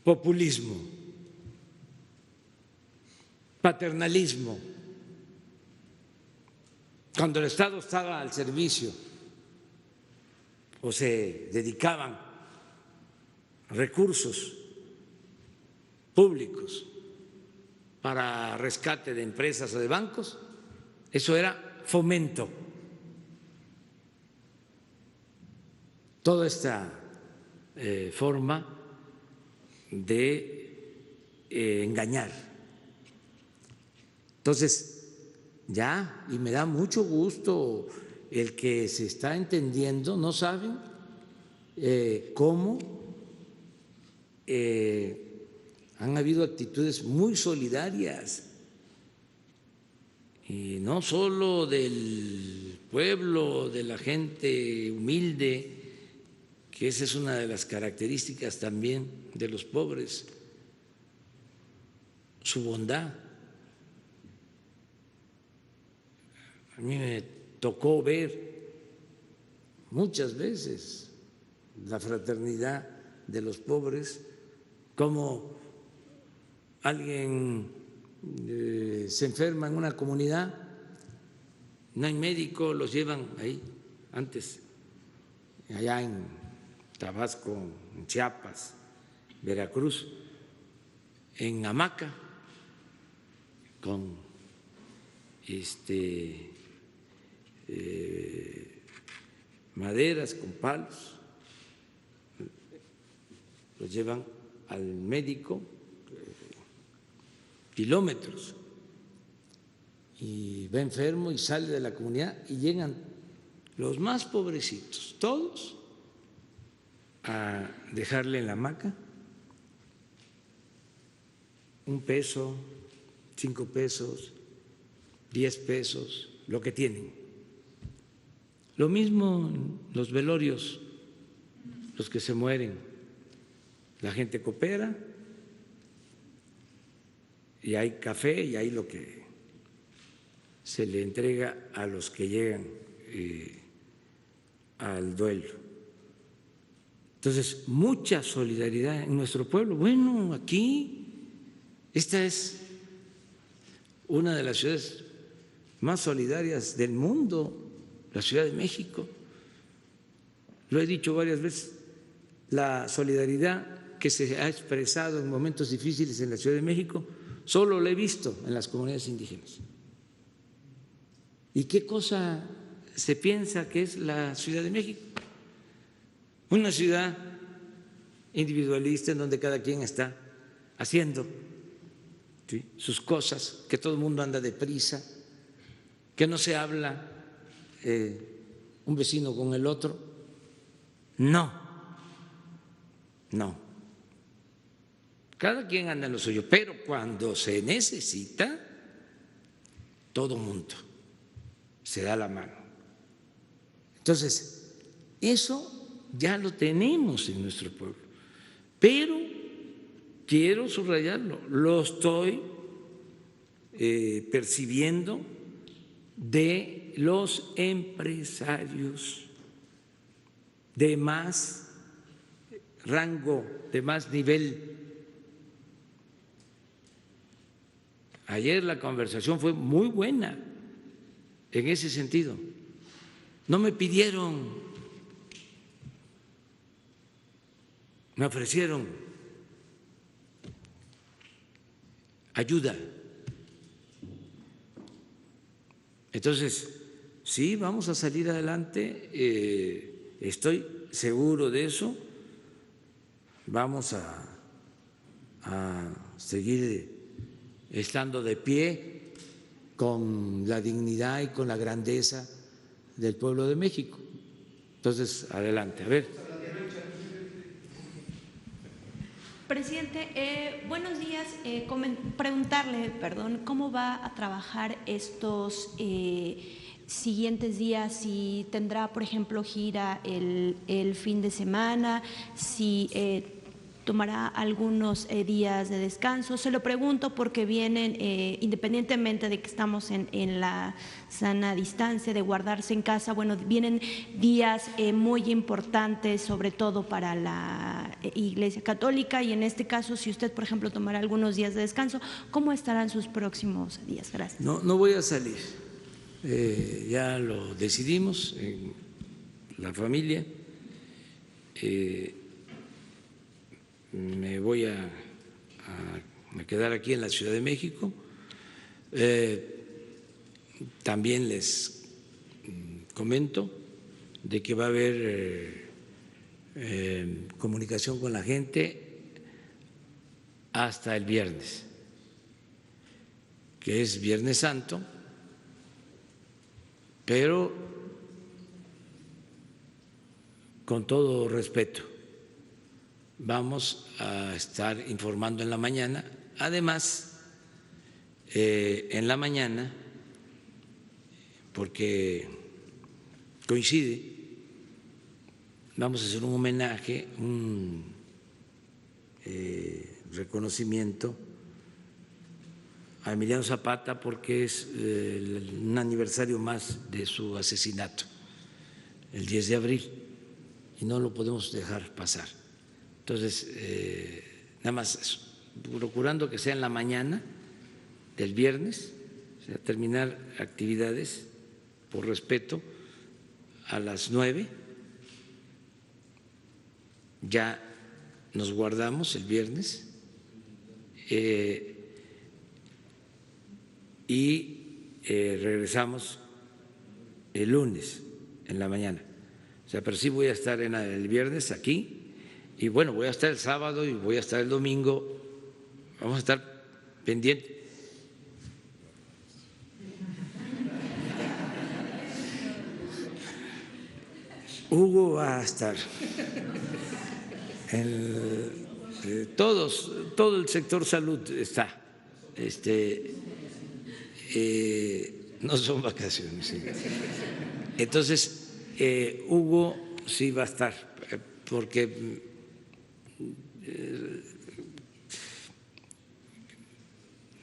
populismo, paternalismo. Cuando el Estado estaba al servicio o se dedicaban recursos públicos para rescate de empresas o de bancos, eso era fomento. Toda esta forma de engañar. Entonces, ya, y me da mucho gusto el que se está entendiendo, no saben cómo han habido actitudes muy solidarias, y no solo del pueblo, de la gente humilde, que esa es una de las características también de los pobres, su bondad. A mí me tocó ver muchas veces la fraternidad de los pobres, como alguien se enferma en una comunidad, no hay médico, los llevan ahí antes, allá en Tabasco, en Chiapas, Veracruz, en hamaca, con maderas, con palos, los llevan al médico kilómetros y va enfermo y sale de la comunidad y llegan los más pobrecitos, todos, a dejarle en la hamaca 1 peso, 5 pesos, 10 pesos, lo que tienen. Lo mismo en los velorios, los que se mueren, la gente coopera y hay café y hay lo que se le entrega a los que llegan al duelo. Entonces, mucha solidaridad en nuestro pueblo. Bueno, aquí, esta es una de las ciudades más solidarias del mundo, la Ciudad de México. Lo he dicho varias veces, la solidaridad que se ha expresado en momentos difíciles en la Ciudad de México, solo la he visto en las comunidades indígenas. ¿Y qué cosa se piensa que es la Ciudad de México? Una ciudad individualista en donde cada quien está haciendo sus cosas, que todo el mundo anda deprisa, que no se habla un vecino con el otro. No, cada quien anda en lo suyo, pero cuando se necesita, todo mundo se da la mano. Entonces, eso ya lo tenemos en nuestro pueblo, pero quiero subrayarlo, lo estoy percibiendo de los empresarios de más rango, de más nivel. Ayer la conversación fue muy buena en ese sentido. No me pidieron, me ofrecieron ayuda. Entonces, sí, vamos a salir adelante, estoy seguro de eso, vamos a seguir estando de pie con la dignidad y con la grandeza del pueblo de México. Entonces, adelante. A ver. Presidente, buenos días. Preguntarle, ¿cómo va a trabajar estos siguientes días? Si tendrá, por ejemplo, gira el fin de semana, si tomará algunos días de descanso. Se lo pregunto porque vienen, independientemente de que estamos en la sana distancia de guardarse en casa, bueno, vienen días muy importantes, sobre todo para la Iglesia Católica, y en este caso, si usted, por ejemplo, tomará algunos días de descanso, ¿cómo estarán sus próximos días? Gracias. No voy a salir, ya lo decidimos en la familia. Me voy a quedar aquí en la Ciudad de México. También les comento de que va a haber comunicación con la gente hasta el viernes, que es Viernes Santo, pero con todo respeto. Vamos a estar informando en la mañana. Además, en la mañana, porque coincide, vamos a hacer un homenaje, un reconocimiento a Emiliano Zapata, porque es un aniversario más de su asesinato el 10 de abril y no lo podemos dejar pasar. Entonces, nada más eso, procurando que sea en la mañana del viernes, o sea, terminar actividades por respeto a las 9. Ya nos guardamos el viernes y regresamos el lunes en la mañana. O sea, pero sí voy a estar el viernes aquí y bueno, voy a estar el sábado y voy a estar el domingo. Vamos a estar pendientes. Hugo va a estar. Todo el sector salud está. No son vacaciones. Sí. Entonces, Hugo sí va a estar, porque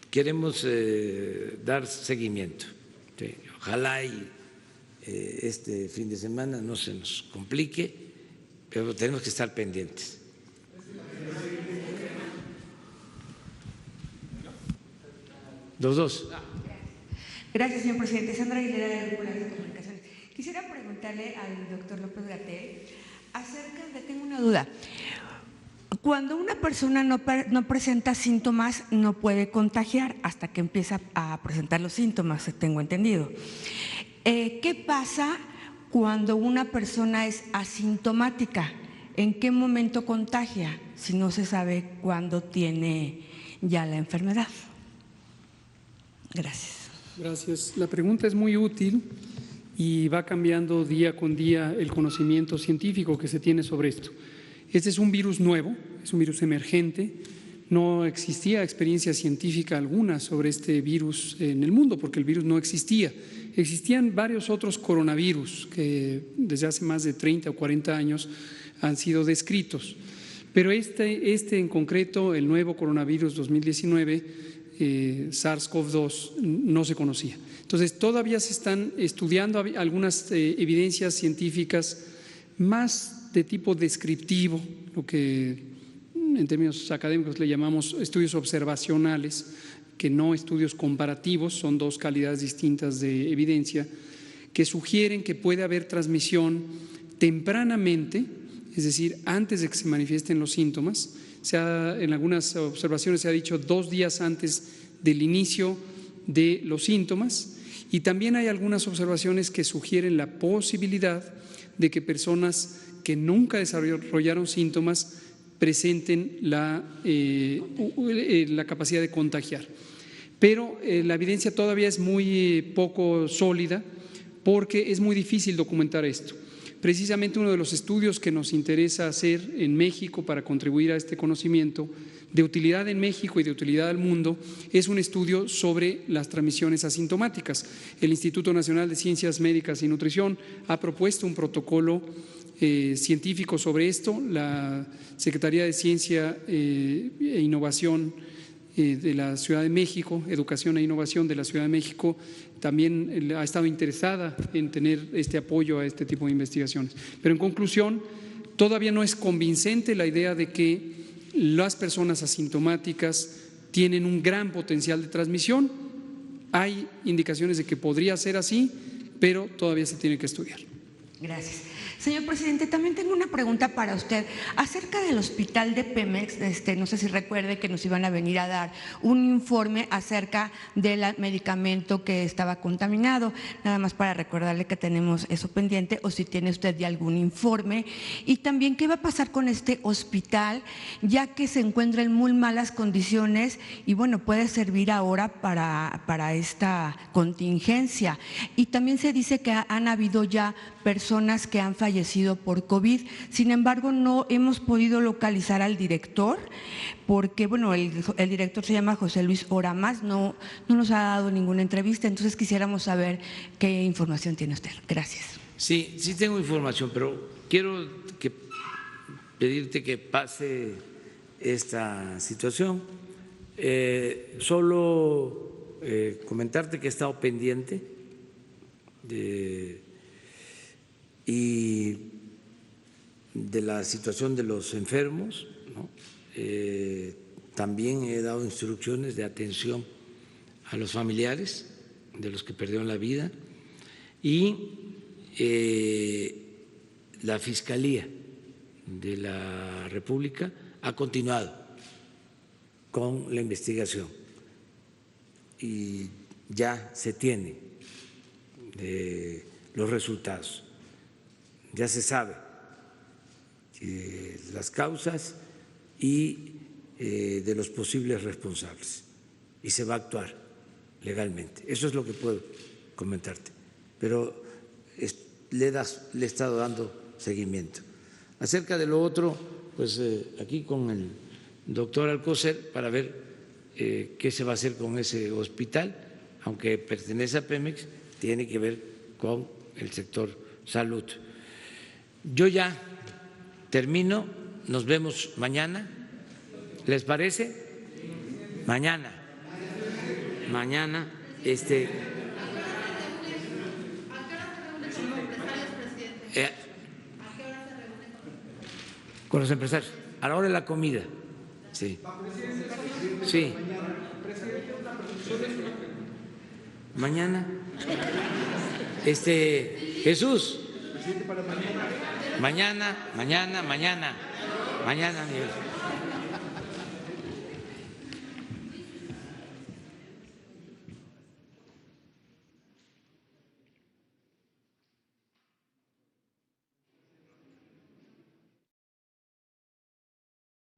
queremos dar seguimiento. Sí. Ojalá y este fin de semana no se nos complique, pero tenemos que estar pendientes. Los dos. Gracias, señor presidente. Sandra Aguilera, de Grupo de Comunicaciones. Quisiera preguntarle al doctor López-Gatell acerca de, tengo una duda. Cuando una persona no presenta síntomas, no puede contagiar hasta que empieza a presentar los síntomas, tengo entendido. ¿Qué pasa cuando una persona es asintomática? ¿En qué momento contagia? Si no se sabe cuándo tiene ya la enfermedad. Gracias. Gracias. La pregunta es muy útil y va cambiando día con día el conocimiento científico que se tiene sobre esto. Este es un virus nuevo, es un virus emergente. No existía experiencia científica alguna sobre este virus en el mundo porque el virus no existía. Existían varios otros coronavirus que desde hace más de 30 o 40 años han sido descritos. Pero este en concreto, el nuevo coronavirus 2019, SARS-CoV-2, no se conocía. Entonces, todavía se están estudiando algunas evidencias científicas más de tipo descriptivo, lo que en términos académicos le llamamos estudios observacionales, que no estudios comparativos, son dos calidades distintas de evidencia, que sugieren que puede haber transmisión tempranamente, es decir, antes de que se manifiesten los síntomas. En algunas observaciones se ha dicho 2 días antes del inicio de los síntomas, y también hay algunas observaciones que sugieren la posibilidad de que personas que nunca desarrollaron síntomas presenten la capacidad de contagiar. Pero la evidencia todavía es muy poco sólida porque es muy difícil documentar esto. Precisamente uno de los estudios que nos interesa hacer en México para contribuir a este conocimiento de utilidad en México y de utilidad al mundo es un estudio sobre las transmisiones asintomáticas. El Instituto Nacional de Ciencias Médicas y Nutrición ha propuesto un protocolo científico sobre esto. La Secretaría de Ciencia e Innovación de la Ciudad de México, Educación e Innovación de la Ciudad de México, también ha estado interesada en tener este apoyo a este tipo de investigaciones. Pero en conclusión, todavía no es convincente la idea de que las personas asintomáticas tienen un gran potencial de transmisión. Hay indicaciones de que podría ser así, pero todavía se tiene que estudiar. Gracias. Señor presidente, también tengo una pregunta para usted acerca del hospital de Pemex. No sé si recuerde que nos iban a venir a dar un informe acerca del medicamento que estaba contaminado. Nada más para recordarle que tenemos eso pendiente, o si tiene usted ya algún informe. Y también, ¿qué va a pasar con este hospital, ya que se encuentra en muy malas condiciones y bueno, puede servir ahora para esta contingencia? Y también se dice que han habido ya personas que han fallecido por COVID. Sin embargo, no hemos podido localizar al director porque, bueno, el director se llama José Luis Oramas, no nos ha dado ninguna entrevista, entonces quisiéramos saber qué información tiene usted. Gracias. Sí tengo información, pero quiero pedirte que pase esta situación. Solo comentarte que he estado pendiente y de la situación de los enfermos, ¿no? También he dado instrucciones de atención a los familiares de los que perdieron la vida y la Fiscalía de la República ha continuado con la investigación y ya se tiene los resultados, ya se sabe las causas y de los posibles responsables y se va a actuar legalmente. Eso es lo que puedo comentarte, pero le he estado dando seguimiento. Acerca de lo otro, pues aquí con el doctor Alcocer para ver qué se va a hacer con ese hospital, aunque pertenece a Pemex, tiene que ver con el sector salud. Yo ya termino, nos vemos mañana, ¿les parece? Mañana, con los empresarios, a la hora de la comida. Sí. Sí. Mañana. Jesús. Mañana, Miguel.